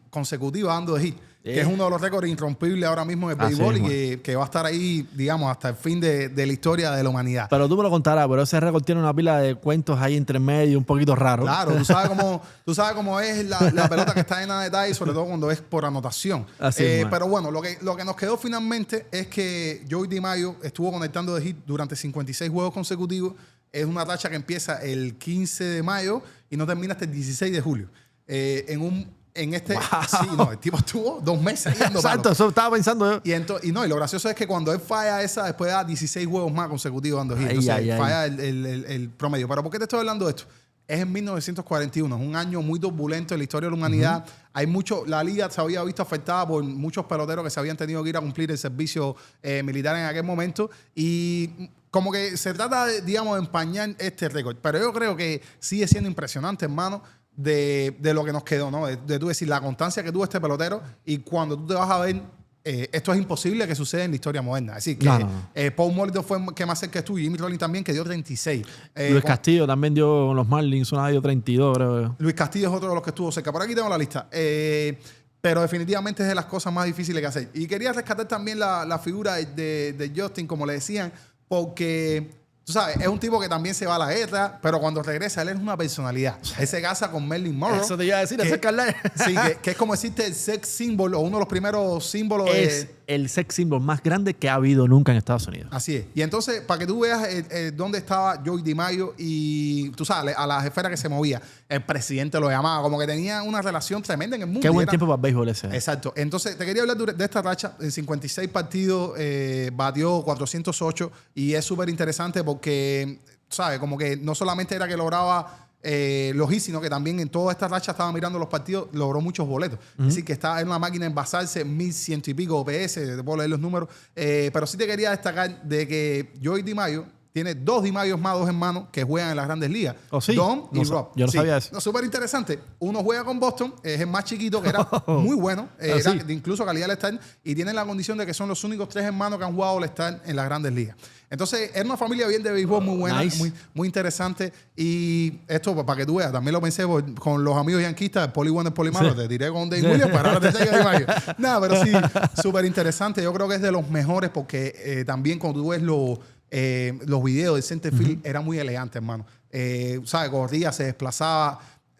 consecutiva dando de hit. Que es uno de los récords irrompibles ahora mismo en el béisbol y que va a estar ahí, digamos, hasta el fin de la historia de la humanidad. Pero tú me lo contarás, pero ese récord tiene una pila de cuentos ahí entre medio, un poquito raro. Claro, tú sabes cómo es la pelota que está llena de detalles, sobre todo cuando es por anotación. Pero bueno, lo que nos quedó finalmente es que Joey DiMaggio estuvo conectando de hit durante 56 juegos consecutivos. Es una racha que empieza el 15 de mayo y no termina hasta el 16 de julio. Sí, no, el tipo estuvo 2 meses ahí dando Exacto, eso estaba pensando yo. Y lo gracioso es que cuando él falla después da 16 juegos más consecutivos dando hit. Entonces falla el promedio. ¿Pero por qué te estoy hablando de esto? Es en 1941, es un año muy turbulento en la historia de la humanidad. La liga se había visto afectada por muchos peloteros que se habían tenido que ir a cumplir el servicio militar en aquel momento. Y como que se trata de, digamos, de empañar este récord. Pero yo creo que sigue siendo impresionante, hermano. de lo que nos quedó, ¿no? De tú decir la constancia que tuvo este pelotero y cuando tú te vas a ver, esto es imposible que suceda en la historia moderna. Es decir, que Paul Molitor fue que más cerca que estuvo, Jimmy Rollins también, que dio 36. Luis Castillo también dio con los Marlins, una dio 32, creo. Luis Castillo es otro de los que estuvo cerca. Por aquí tengo la lista. Pero definitivamente es de las cosas más difíciles que hacer. Y quería rescatar también la figura de Justin, como le decían, porque, tú sabes, es un tipo que también se va a la guerra, pero cuando regresa, él es una personalidad. Él se casa con Marilyn Monroe. Eso te iba a decir, ese Carla. Sí, que es como decirte el sex symbol o uno de los primeros símbolos es el sex symbol más grande que ha habido nunca en Estados Unidos. Así es. Y entonces, para que tú veas dónde estaba Joey DiMaggio y, tú sabes, a las esferas que se movía, el presidente lo llamaba, como que tenía una relación tremenda en el mundo. Qué buen tiempo para el béisbol ese. Exacto. Entonces, te quería hablar de esta racha. En 56 partidos batió 408 y es súper interesante porque, ¿sabes? Como que no solamente era que lograba los hits, sino que también en toda esta racha estaba mirando los partidos, logró muchos boletos. Es decir, que estaba en una máquina en basarse 1100 y pico OPS, te puedo leer los números. Pero sí te quería destacar de que Joey DiMaggio tiene 2 DiMaggios más, 2 hermanos que juegan en las Grandes Ligas. ¿Oh, sí? Dom y Rob. Yo no sabía eso. No, súper interesante. Uno juega con Boston, es el más chiquito, que era muy bueno, era de incluso calidad All-Star, y tienen la condición de que son los únicos 3 hermanos que han jugado All-Star en las Grandes Ligas. Entonces, era una familia bien de béisbol, muy buena, muy interesante. Y esto, para que tú veas, también lo pensé con los amigos yanquistas, Poli bueno y Poli malo. Te tiré con Dave Williams, pero ahora te traigo DiMaggio. Nada, pero sí, súper interesante. Yo creo que es de los mejores porque también cuando tú ves los videos del center field, era muy elegante, hermano. ¿Sabes? Corría, se desplazaba.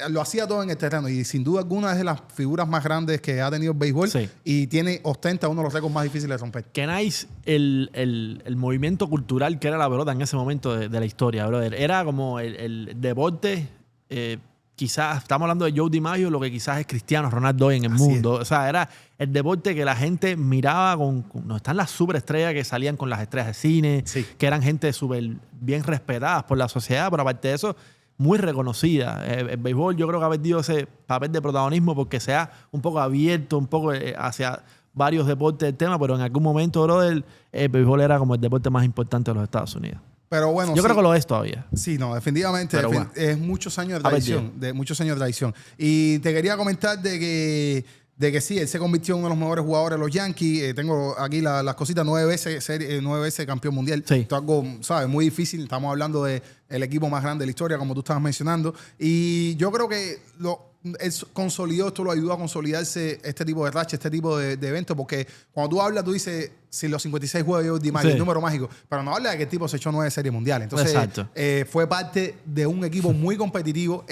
Lo hacía todo en el terreno y sin duda alguna es de las figuras más grandes que ha tenido el béisbol y ostenta uno de los récords más difíciles de romper. Qué nice el movimiento cultural que era la pelota en ese momento de la historia, brother. Era como el deporte, quizás, estamos hablando de Joe DiMaggio, lo que quizás es Cristiano Ronaldo hoy en el mundo. O sea, era el deporte que la gente miraba no están las superestrellas que salían con las estrellas de cine, que eran gente súper bien respetadas por la sociedad, pero aparte de eso, muy reconocida. El béisbol yo creo que ha perdido ese papel de protagonismo porque se ha un poco abierto un poco hacia varios deportes del tema, pero en algún momento, brother, el béisbol era como el deporte más importante de los Estados Unidos. Pero bueno, yo creo que lo es todavía. Sí, no, definitivamente es muchos años de tradición. Y te quería comentar de que sí, él se convirtió en uno de los mejores jugadores de los Yankees. Tengo aquí las cositas, 9 veces campeón mundial. Esto es algo, ¿sabes? Muy difícil. Estamos hablando del equipo más grande de la historia, como tú estabas mencionando. Y yo creo que él consolidó, esto lo ayudó a consolidarse este tipo de racha, este tipo de eventos, porque cuando tú hablas, tú dices, si los 56 juegos de DiMaggio, el número mágico, pero no habla de que el tipo se echó 9 series mundiales. Entonces, fue parte de un equipo muy competitivo.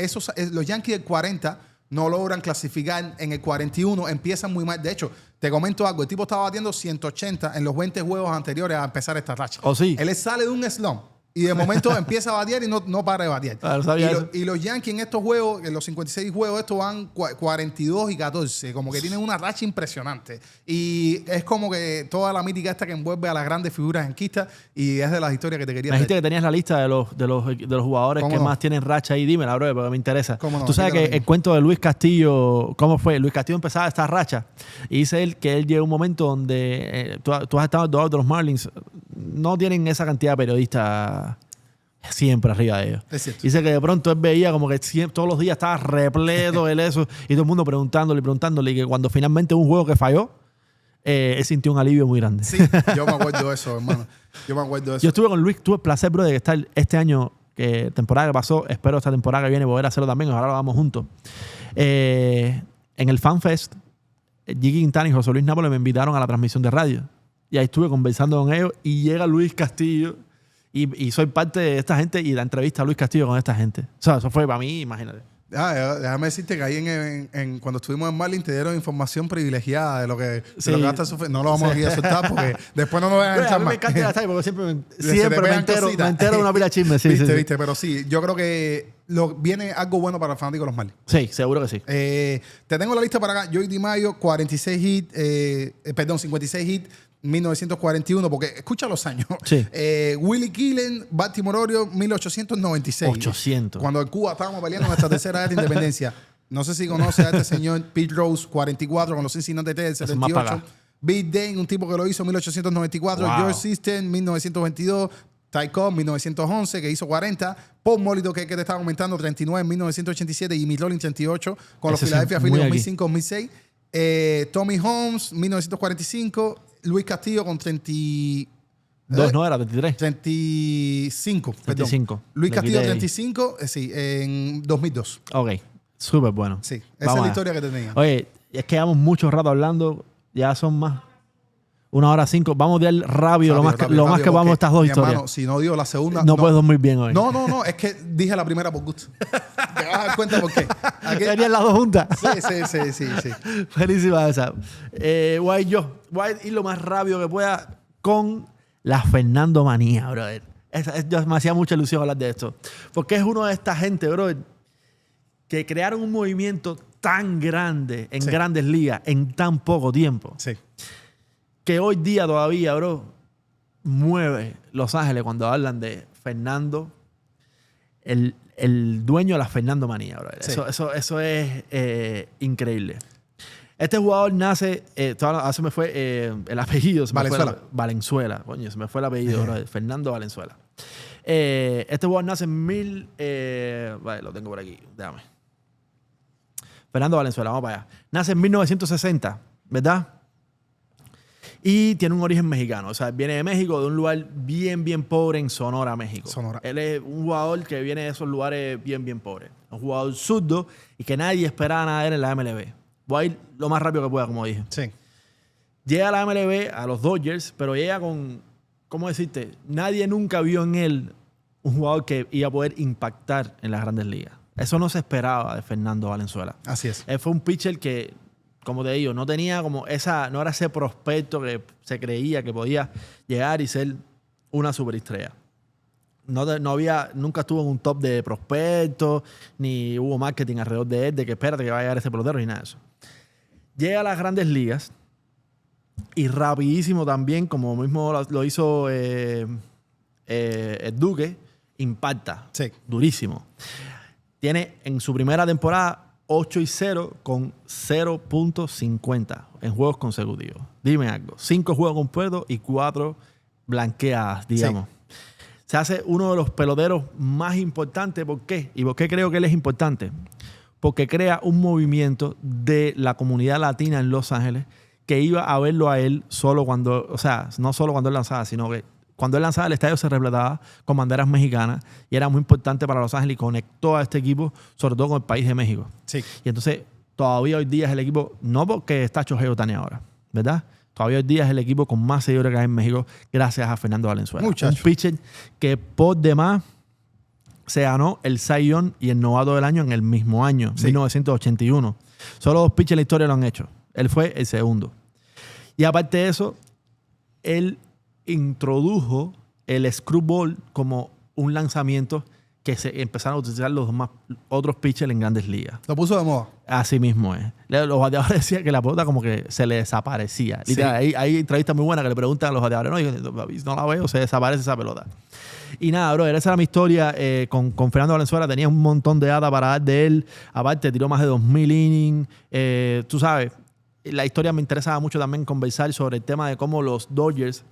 Los Yankees del 40 no logran clasificar en el 41, empiezan muy mal. De hecho, te comento algo, el tipo estaba batiendo 180 en los 20 juegos anteriores a empezar esta racha. Él sale de un slump y de momento empieza a batear y no para de batear. Y los Yankees en estos juegos, en los 56 juegos, estos van 42 y 14, como que tienen una racha impresionante. Y es como que toda la mítica esta que envuelve a las grandes figuras yanquistas y es de las historias que te quería decir. Me dijiste que tenías la lista de los jugadores que más tienen racha ahí. Dímela, bro, porque me interesa. Tú sabes que el cuento de Luis Castillo, ¿cómo fue? Luis Castillo empezaba esta racha y dice él que él llegó a un momento donde tú has estado en de los Marlins, no tienen esa cantidad de periodistas siempre arriba de ellos. Dice que de pronto él veía como que todos los días estaba repleto de eso y todo el mundo preguntándole y que cuando finalmente un juego que falló, él sintió un alivio muy grande. Sí, yo me acuerdo de eso, hermano. Yo estuve con Luis, tuve el placer, bro, de estar este año, temporada que pasó, espero esta temporada que viene poder hacerlo también, ahora lo vamos juntos. En el Fan Fest, Gigi Quintana y José Luis Nápoles me invitaron a la transmisión de radio. Y ahí estuve conversando con ellos y llega Luis Castillo y soy parte de esta gente y la entrevista a Luis Castillo con esta gente. O sea, eso fue para mí, imagínate. Déjame decirte que ahí cuando estuvimos en Marlin te dieron información privilegiada de lo que hasta no lo vamos a soltar porque después no nos van a echar más. Me encanta la porque siempre me entero de una pila de chismes. Viste, pero sí, yo creo que viene algo bueno para el fanático de los Marlins. Sí, seguro que sí. Te tengo la lista para acá. Joey DiMaggio, 56 hits, 1941, porque escucha los años. Willie Killen, Baltimore Orioles, 1896. 800. Cuando en Cuba estábamos peleando nuestra tercera edad de independencia. No sé si conoce a este señor Pete Rose, 44, con los Cincinnati Reds, 78. Big Dane, un tipo que lo hizo en 1894. Wow. George System, 1922. Ty Cobb, 1911, que hizo 40. Paul Molitor, que te estaba comentando, 39 en 1987. Y Jimmy Rollins, 38, con los Philadelphia Phillies 2005-2006. Tommy Holmes, 1945. Luis Castillo con 30... no era 33. 35. 35. Luis Castillo, 35, sí, en 2002. Ok, súper bueno. Sí, esa es la historia que tenía. Oye, es que llevamos mucho rato hablando, ya son más 1:05. Vamos a ir rápido, lo más que vamos a estas dos historias. Hermano, si no digo la segunda... No puedes dormir bien hoy. No, es que dije la primera por gusto. Te vas a dar cuenta por qué. Querían las dos juntas. Sí. Buenísima esa. Voy a ir lo más rápido que pueda con la Fernando Manía, brother. Me hacía mucha ilusión hablar de esto. Porque es uno de esta gente, brother, que crearon un movimiento tan grande en grandes ligas en tan poco tiempo. Sí. Que hoy día todavía, bro, mueve Los Ángeles cuando hablan de Fernando, el dueño de la Fernando Manía, bro. Sí. Eso es increíble. Este jugador nace, se me fue el apellido. Valenzuela. Coño, se me fue el apellido, bro. Fernando Valenzuela. Este jugador nace en vale, lo tengo por aquí, déjame. Fernando Valenzuela, vamos para allá. Nace en 1960, ¿verdad? Y tiene un origen mexicano. O sea, viene de México, de un lugar bien, bien pobre en Sonora, México. Él es un jugador que viene de esos lugares bien, bien pobres. Un jugador zurdo y que nadie esperaba nada de él en la MLB. Voy a ir lo más rápido que pueda, como dije. Sí. Llega a la MLB, a los Dodgers, pero llega con, ¿cómo decirte? Nadie nunca vio en él un jugador que iba a poder impactar en las grandes ligas. Eso no se esperaba de Fernando Valenzuela. Así es. Él fue un pitcher que, como te digo, no tenía como no era ese prospecto que se creía que podía llegar y ser una superestrella. Nunca estuvo en un top de prospectos, ni hubo marketing alrededor de él, de que espérate que va a llegar ese pelotero, ni nada de eso. Llega a las grandes ligas y rapidísimo también, como mismo lo hizo el Duque, impacta. Sí. Durísimo. Tiene en su primera temporada 8-0 con 0.50 en juegos consecutivos. Dime algo. 5 juegos completos y 4 blanqueadas, digamos. Sí. Se hace uno de los peloteros más importantes. ¿Por qué? ¿Y por qué creo que él es importante? Porque crea un movimiento de la comunidad latina en Los Ángeles que iba a verlo a él solo cuando, o sea, no solo cuando él lanzaba, sino que cuando él lanzaba el estadio se repletaba con banderas mexicanas y era muy importante para Los Ángeles y conectó a este equipo, sobre todo con el país de México. Sí. Y entonces, todavía hoy día es el equipo, no porque está Shohei Ohtani ahora, ¿verdad? Todavía hoy día es el equipo con más seguidores que hay en México gracias a Fernando Valenzuela. Muchacho. Un pitcher que por demás se ganó el Cy Young y el novato del año en el mismo año, 1981. Solo 2 pitchers en la historia lo han hecho. Él fue el segundo. Y aparte de eso, él introdujo el screwball como un lanzamiento que se empezaron a utilizar los otros pitchers en grandes ligas. Lo puso de moda. Así mismo es. Los bateadores decían que la pelota como que se le desaparecía. Sí. Literal, hay entrevistas muy buenas que le preguntan a los bateadores, no la veo, se desaparece esa pelota. Y nada, bro, esa era mi historia con Fernando Valenzuela. Tenía un montón de data para dar de él. Aparte, tiró más de 2,000 innings. Tú sabes, la historia me interesaba mucho también conversar sobre el tema de cómo los Dodgers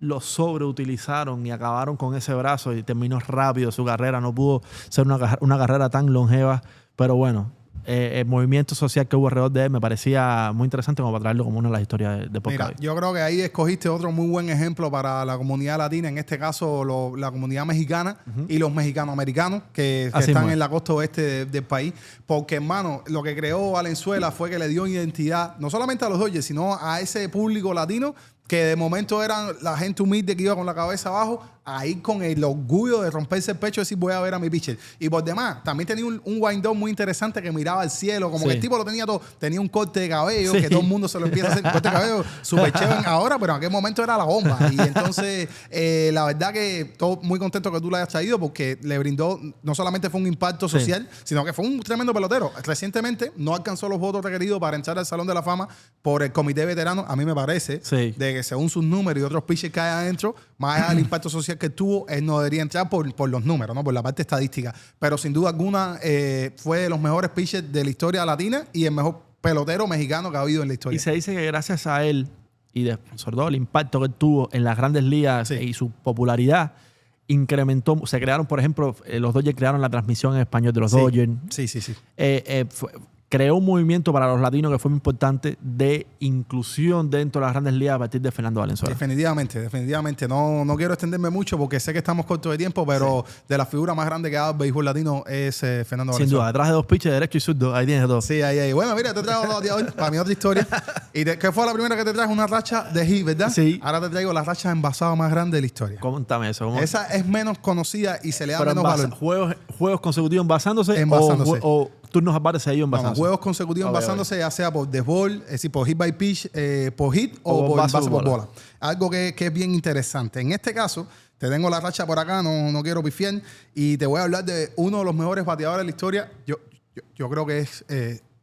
lo sobreutilizaron y acabaron con ese brazo y terminó rápido su carrera. No pudo ser una carrera tan longeva, pero bueno, el movimiento social que hubo alrededor de él me parecía muy interesante como para traerlo como una de las historias de podcast. Mira, yo creo que ahí escogiste otro muy buen ejemplo para la comunidad latina, en este caso la comunidad mexicana y los mexicanoamericanos que están en la costa oeste del país, porque hermano, lo que creó Valenzuela fue que le dio identidad no solamente a los Dodgers, sino a ese público latino que de momento eran la gente humilde que iba con la cabeza abajo, ahí con el orgullo de romperse el pecho y decir voy a ver a mi pitcher. Y por demás, también tenía un wind-up muy interesante que miraba al cielo, como que el tipo lo tenía todo. Tenía un corte de cabello, que todo el mundo se lo empieza a hacer. Un corte de cabello súper chévere ahora, pero en aquel momento era la bomba. Y entonces, la verdad que todo muy contento que tú lo hayas traído porque le brindó, no solamente fue un impacto social, sino que fue un tremendo pelotero. Recientemente no alcanzó los votos requeridos para entrar al Salón de la Fama por el comité de veteranos, a mí me parece, de que según sus números y otros pitchers que hay adentro, más allá del impacto social que tuvo, él no debería entrar por los números, ¿no? Por la parte estadística. Pero sin duda alguna fue de los mejores pitchers de la historia latina y el mejor pelotero mexicano que ha habido en la historia. Y se dice que gracias a él y sobre todo el impacto que él tuvo en las grandes ligas y su popularidad, incrementó, se crearon, por ejemplo, los Dodgers crearon la transmisión en español de los Sí. Dodgers. Sí. Creó un movimiento para los latinos que fue muy importante de inclusión dentro de las grandes ligas a partir de Fernando Valenzuela. Definitivamente. No quiero extenderme mucho porque sé que estamos cortos de tiempo, pero de la figura más grande que ha dado el béisbol latino es Fernando Valenzuela. Sin duda, detrás de dos pitches, derecho y zurdo, ahí tienes dos. Sí, ahí. Bueno, mira, te traigo para mi otra historia. ¿Qué fue la primera que te traje? Una racha de hit, ¿verdad? Sí. Ahora te traigo la racha envasada más grande de la historia. Coméntame eso. Esa es menos conocida y se le da Pero menos valor. juegos consecutivos envasándose, Envasándose. o turnos a bares seguidos Vamos, envasándose. juegos consecutivos envasándose, ya sea por desbol, es decir, por hit by pitch, por hit o por base base por por bola. Algo que es bien interesante. En este caso, te tengo la racha por acá, no quiero pifiar, y te voy a hablar de uno de los mejores bateadores de la historia. Yo creo que es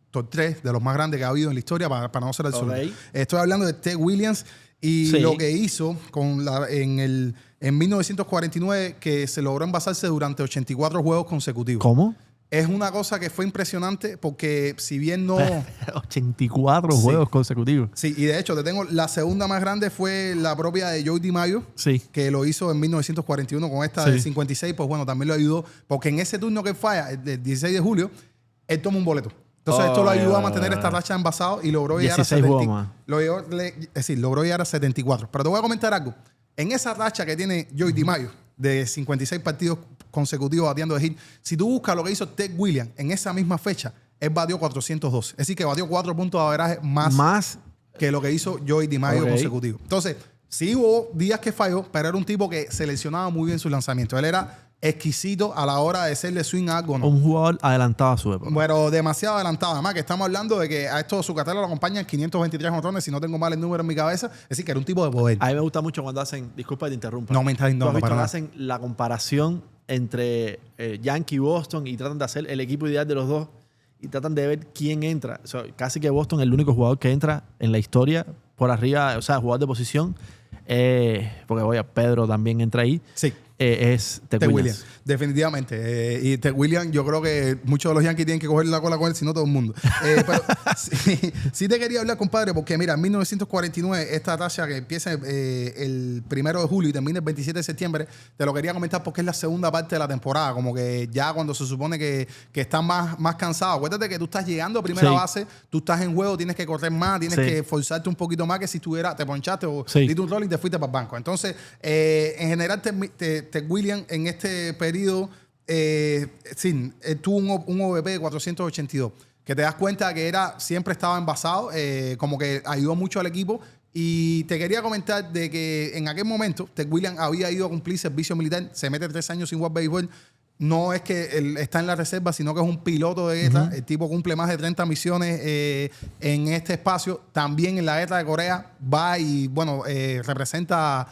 top 3 de los más grandes que ha habido en la historia, para no ser el solo. Estoy hablando de Ted Williams y lo que hizo en 1949, que se logró envasarse durante 84 juegos consecutivos. ¿Cómo? Es una cosa que fue impresionante porque si bien no... 84 juegos consecutivos. Sí, y de hecho te tengo la segunda más grande fue la propia de Joey DiMaggio, que lo hizo en 1941 con esta del 56, pues bueno, también lo ayudó porque en ese turno que falla, el 16 de julio, él toma un boleto. Entonces esto lo ayudó a mantener esta racha envasado y logró llegar a 70, logró llegar a 74. Pero te voy a comentar algo. En esa racha que tiene Joey DiMaggio de 56 partidos consecutivos bateando de hit, si tú buscas lo que hizo Ted Williams en esa misma fecha, él batió 412. Es decir, que batió 4 puntos de averaje más que lo que hizo Joey DiMaggio consecutivo. Entonces, sí hubo días que falló, pero era un tipo que seleccionaba muy bien su lanzamiento. Él era exquisito a la hora de hacerle swing a algo, ¿no? Un jugador adelantado a su época. Bueno, demasiado adelantado. Además, que estamos hablando de que a esto su cartera lo acompañan 523 jonrones, si no tengo mal el número en mi cabeza. Es decir, que era un tipo de poder. A mí me gusta mucho cuando hacen, disculpa que te interrumpa. No me está no, para nada. hacen la comparación entre Yankee y Boston y tratan de hacer el equipo ideal de los dos y tratan de ver quién entra. O sea, casi que Boston es el único jugador que entra en la historia por arriba, o sea, jugador de posición. Porque Pedro también entra ahí. Sí. Es Ted Williams. Definitivamente. Y Ted Williams, yo creo que muchos de los Yankees tienen que coger la cola con él, si no todo el mundo. Pero sí te quería hablar, compadre, porque mira, en 1949, esta racha que empieza el 1 de julio y termina el 27 de septiembre, te lo quería comentar porque es la segunda parte de la temporada. Como que ya cuando se supone que estás más cansado. Acuérdate que tú estás llegando a primera base, tú estás en juego, tienes que correr más, tienes que forzarte un poquito más que si te ponchaste o diste un rol y te fuiste para el banco. Entonces, en general, Ted Williams en este periodo tuvo un OVP de 482, que te das cuenta que siempre estaba envasado, como que ayudó mucho al equipo. Y te quería comentar de que en aquel momento Ted Williams había ido a cumplir servicio militar, se mete 3 años sin jugar béisbol. No es que él está en la reserva, sino que es un piloto de guerra. El tipo cumple más de 30 misiones en este espacio. También en la guerra de Corea va y, representa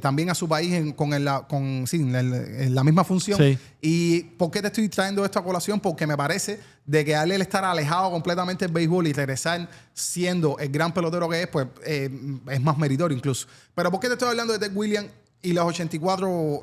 también a su país con la misma función. Sí. ¿Y por qué te estoy trayendo esto a colación? Porque me parece de que al él estar alejado completamente del béisbol y regresar siendo el gran pelotero que es, pues es más meritorio incluso. Pero ¿por qué te estoy hablando de Ted Williams y los 84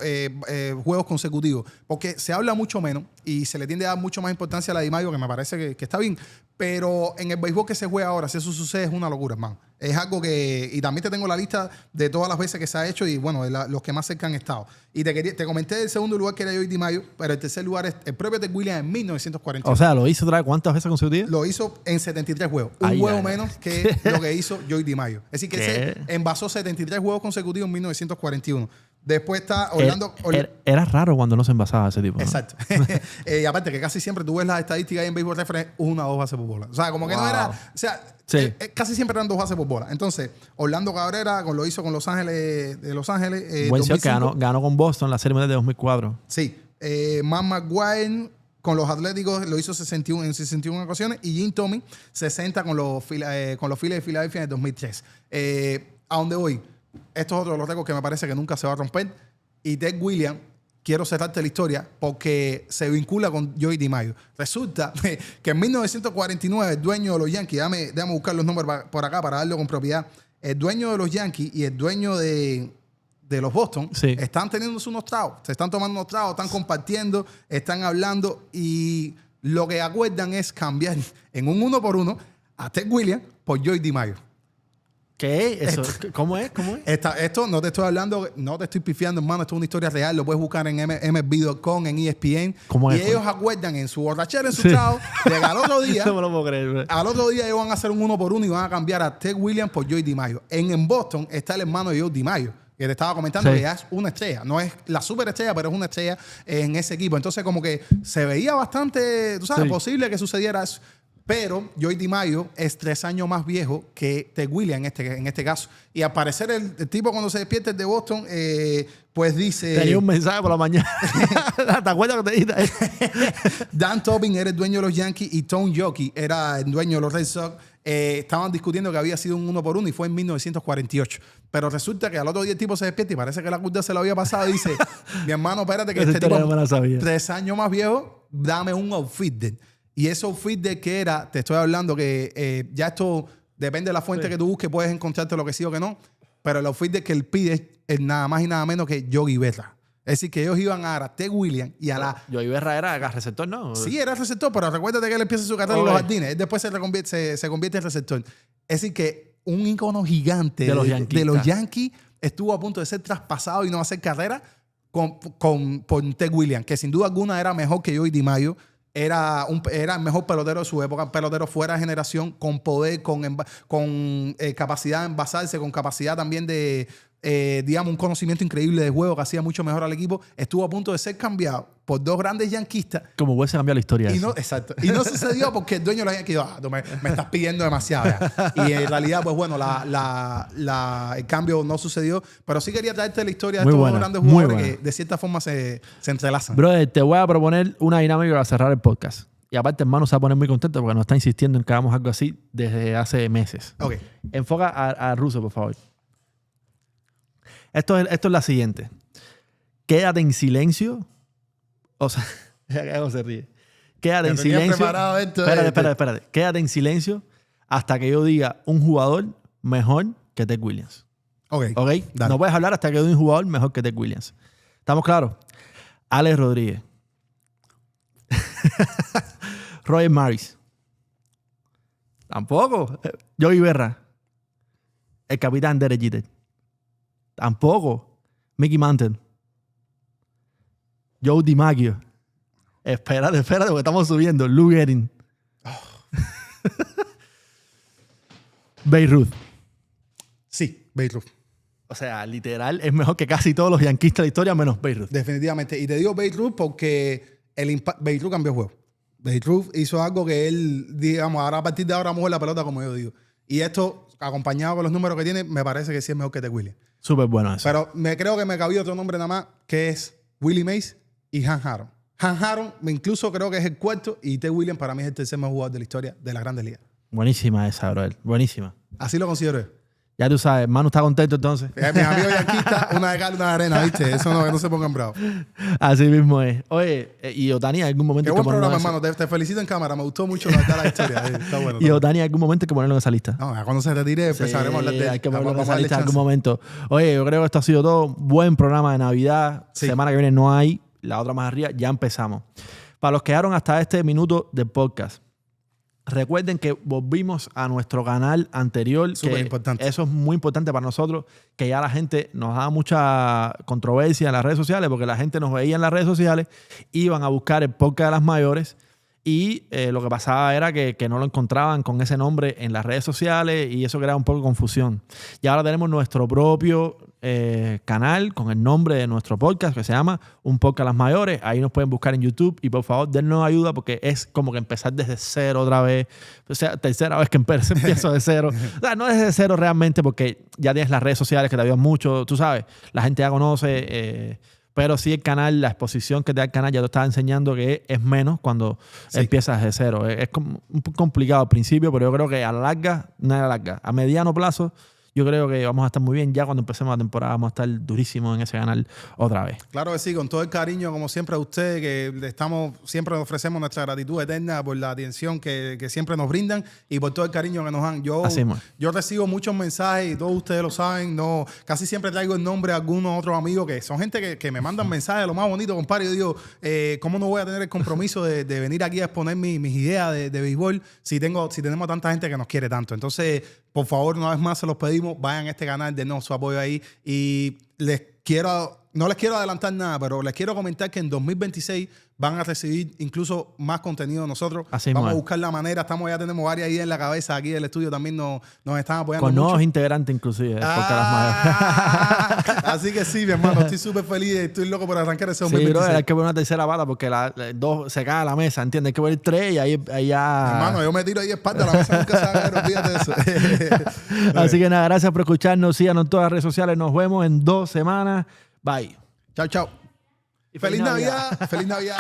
juegos consecutivos? Porque se habla mucho menos y se le tiende a dar mucho más importancia a la de DiMaggio, que me parece que está bien. Pero en el béisbol que se juega ahora, si eso sucede, es una locura, hermano. Es algo que... Y también te tengo la lista de todas las veces que se ha hecho y, bueno, los que más cerca han estado. Y te comenté el segundo lugar, que era Joey DiMaggio, pero el tercer lugar es el propio Ted Williams en 1941. O sea, ¿lo hizo otra vez cuántas veces consecutivas? Lo hizo en 73 juegos. Un juego menos que lo que hizo Joey DiMaggio. Es decir, que se envasó 73 juegos consecutivos en 1941. Después está Orlando... Era raro cuando no se envasaba ese tipo, ¿no? Exacto. Y aparte que casi siempre tú ves las estadísticas ahí en Baseball Reference, 1 o 2 bases por bola. O sea, como que no era... O sea, casi siempre eran 2 bases por bola. Entonces, Orlando Cabrera lo hizo con Los Ángeles de Los Ángeles. Buen señor que ganó con Boston la Serie Mundial de 2004. Sí. Matt McGuire con los Atléticos lo hizo en 61 ocasiones y Jim Thome 60 con los Phillies de Filadelfia en el 2003. ¿A dónde voy? Esto es otro de los récords que me parece que nunca se va a romper. Y Ted Williams, quiero cerrarte la historia porque se vincula con Joey DiMaggio. Resulta que en 1949 el dueño de los Yankees, déjame buscar los números por acá para darlo con propiedad, el dueño de los Yankees y el dueño de los Boston están teniendo unos tragos, se están tomando unos tragos, están compartiendo, están hablando y lo que acuerdan es cambiar en un 1-por-1 a Ted Williams por Joey DiMaggio. ¿Qué? Eso, ¿Cómo es? Esto no te estoy hablando, no te estoy pifiando, hermano. Esto es una historia real. Lo puedes buscar en MLB.com, en ESPN. ¿Cómo es? Y ellos acuerdan en su borrachera, en su trago, de que al otro día, No me lo puedo creer, bro. al otro día ellos van a hacer un 1-por-1 y van a cambiar a Ted Williams por Joey DiMaggio. En Boston está el hermano de Joey DiMaggio, que te estaba comentando, que ya es una estrella. No es la superestrella, pero es una estrella en ese equipo. Entonces, como que se veía bastante, tú sabes, posible que sucediera eso. Pero Joey DiMaggio es 3 años más viejo que Ted Williams en este caso. Y al parecer el tipo cuando se despierta de Boston, pues dice... Tenía un mensaje por la mañana. ¿Te acuerdas que te dije? Dan Tobin era el dueño de los Yankees y Tom Jockey era el dueño de los Red Sox. Estaban discutiendo que había sido un 1-por-1 y fue en 1948. Pero resulta que al otro día el tipo se despierta y parece que la curda se lo había pasado y dice, mi hermano, espérate que este tipo no me la sabía. 3 años más viejo, dame un outfielder. Y ese outfielder que era, te estoy hablando que ya esto depende de la fuente que tú busques, puedes encontrarte lo que sí o que no, pero el outfielder que él pide es nada más y nada menos que Yogi Berra. Es decir, que ellos iban a dar a Ted Williams y a la... Yogi Berra era receptor, ¿no? Sí, era receptor, pero recuérdate que él empieza su carrera en los jardines. Él después se convierte en receptor. Es decir, que un ícono gigante de los Yankees estuvo a punto de ser traspasado y no hacer carrera por Ted Williams, que sin duda alguna era mejor que Joey DiMaggio. Era el mejor pelotero de su época, pelotero fuera de generación, con poder, con capacidad de envasarse, con capacidad también de, digamos, un conocimiento increíble de juego que hacía mucho mejor al equipo. Estuvo a punto de ser cambiado por 2 grandes yanquistas. Como hubiese cambiado la historia. Exacto. Y no sucedió porque el dueño de los Yankees dijo, me estás pidiendo demasiado ya. Y en realidad, pues bueno, el cambio no sucedió. Pero sí quería traerte la historia de estos 2 grandes jugadores que de cierta forma se entrelazan. Brother, te voy a proponer una dinámica para cerrar el podcast. Y aparte, hermano, se va a poner muy contento porque nos está insistiendo en que hagamos algo así desde hace meses. Ok. Enfoca a Russo, por favor. Esto es la siguiente. Quédate en silencio. O sea, algo se ríe. Quédate en silencio. Espérate. Quédate en silencio hasta que yo diga un jugador mejor que Ted Williams. Ok. No puedes hablar hasta que yo diga un jugador mejor que Ted Williams. ¿Estamos claros? Alex Rodríguez. Roger Maris. Tampoco. Yogi Berra. El capitán Derek Jeter. Tampoco. Mickey Mantle. Joe DiMaggio. Espérate, porque estamos subiendo. Lou Gehrig. Babe Ruth. Sí, Babe Ruth. O sea, literal, es mejor que casi todos los yanquistas de la historia, menos Babe Ruth. Definitivamente. Y te digo Babe Ruth porque Babe Ruth cambió el juego. Babe Ruth hizo algo que él, digamos, ahora a partir de ahora mover la pelota, como yo digo. Y esto, acompañado con los números que tiene, me parece que sí es mejor que Ted Williams. Súper bueno eso. Pero creo que me cabía otro nombre nada más, que es Willie Mays y Hank Aaron. Hank Aaron, incluso creo que es el cuarto, y Ted Williams para mí es el tercer mejor jugador de la historia de la Grandes Ligas. Buenísima esa, bro. Buenísima. Así lo considero yo. Ya tú sabes, Manu está contento entonces. Mis amigos yanquistas, una de cal, una de arena, ¿viste? Eso no, que no se pongan bravos. Así mismo es. Oye, y Otani en algún momento... Qué buen programa, hermano. Te felicito en cámara. Me gustó mucho la historia. Está bueno. Y Otani en algún momento hay que ponerlo en esa lista. No, cuando se retire empezaremos a hablar de él. Hay que ponerlo en esa lista en algún momento. Oye, yo creo que esto ha sido todo. Buen programa de Navidad. Sí. Semana que viene no hay. La otra más arriba. Ya empezamos. Para los que quedaron hasta este minuto del podcast, recuerden que volvimos a nuestro canal anterior. Súper importante. Eso es muy importante para nosotros, que ya la gente nos da mucha controversia en las redes sociales, porque la gente nos veía en las redes sociales, iban a buscar el podcast de las mayores y lo que pasaba era que no lo encontraban con ese nombre en las redes sociales y eso creaba un poco de confusión. Y ahora tenemos nuestro propio canal con el nombre de nuestro podcast que se llama Un Podcast a las Mayores. Ahí nos pueden buscar en YouTube y por favor dennos ayuda porque es como que empezar desde cero otra vez. O sea, tercera vez que empiezo de cero. O sea, no desde cero realmente porque ya tienes las redes sociales que te ayudan mucho, tú sabes, la gente ya conoce, pero sí el canal, la exposición que te da el canal ya te estaba enseñando que es menos cuando empiezas de cero. Es como un poco complicado al principio, pero yo creo que a la larga, no a la larga, a mediano plazo yo creo que vamos a estar muy bien. Ya cuando empecemos la temporada vamos a estar durísimos en ese canal otra vez. Claro que sí, con todo el cariño, como siempre a ustedes, que siempre ofrecemos nuestra gratitud eterna por la atención que siempre nos brindan y por todo el cariño que nos dan. Yo recibo muchos mensajes y todos ustedes lo saben. No, casi siempre traigo el nombre de algunos otros amigos que son gente que me mandan mensajes, lo más bonito, compadre. Yo digo, ¿cómo no voy a tener el compromiso de venir aquí a exponer mis ideas de béisbol si tenemos tanta gente que nos quiere tanto? Entonces, por favor, una vez más se los pedimos. mismo, vayan a este canal, denos su apoyo ahí. Y no les quiero adelantar nada, pero les quiero comentar que en 2026 van a recibir incluso más contenido de nosotros. Así Vamos a es. buscar la manera. Ya tenemos varias ideas en la cabeza. Aquí del estudio también nos están apoyando Con mucho. nuevos integrantes inclusive. Así que sí, mi hermano. Estoy súper feliz. Estoy loco por arrancar ese 2026. Sí, bro, hay que poner una tercera bala porque las dos se cae a la mesa, ¿entiendes? Hay que poner 3 y ahí ya... Hermano, yo me tiro ahí de espalda. La mesa nunca se va a caer. Olvídate de eso. Así que nada, gracias por escucharnos. Síganos en todas las redes sociales. Nos vemos en 2 semanas. Bye. Chao, chao. Y ¡Feliz Navidad! ¡Feliz Navidad!